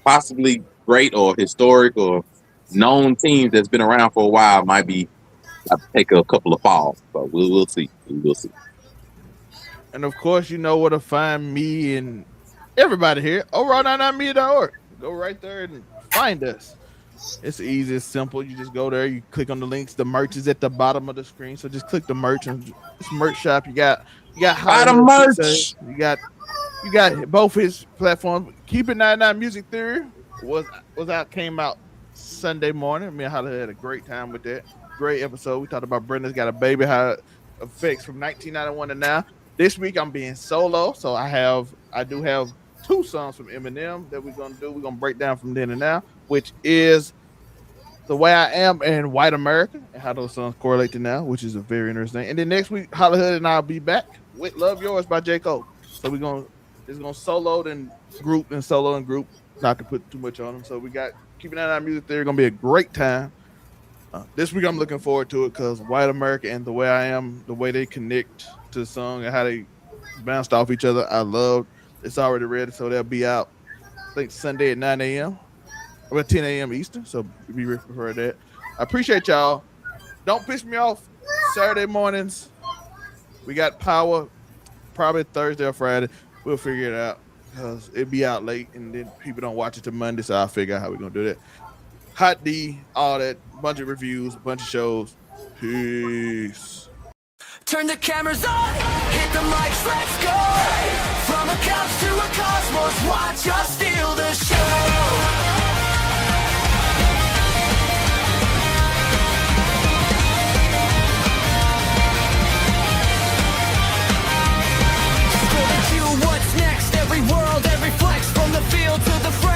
possibly great or historic or known teams that's been around for a while might be take a couple of falls. So we'll see. We'll see. And of course, you know where to find me and everybody here over on 99media.org. Go right there and find us. It's easy, it's simple. You just go there, you click on the links. The merch is at the bottom of the screen, so just click the merch and it's merch shop. You got Bottom merch. You got both his platforms. Keep It 99 Music Theory came out Sunday morning. Me and Holly had a great time with that. Great episode. We talked about Brenda's Got a Baby, how it affects from 1991 to now. This week I'm being solo, so I do have 2 songs from Eminem that we're gonna do. We're gonna break down from then and now, which is The Way I Am and White America, and how those songs correlate to now, which is a very interesting. And then next week, Hollywood and I'll be back with Love Yours by J. Cole. So it's gonna solo and group and solo and group, not to put too much on them. So we got Keeping That on Music Theory, gonna be a great time. This week I'm looking forward to it because White America and The Way I Am, the way they connect to the song and how they bounced off each other, I love. It's already ready, so they'll be out, I think, Sunday at 9 a.m. or 10 a.m. Eastern, so be ready for that. I appreciate y'all. Don't piss me off. Saturday mornings, we got power, probably Thursday or Friday. We'll figure it out because it'll be out late, and then people don't watch it till Monday, so I'll figure out how we're going to do that. Hot D, all that, bunch of reviews, bunch of shows. Peace. Turn the cameras on, hit the mics, let's go. From a couch to a cosmos, watch us steal the show. What's next? Every world, every flex, from the field to the front.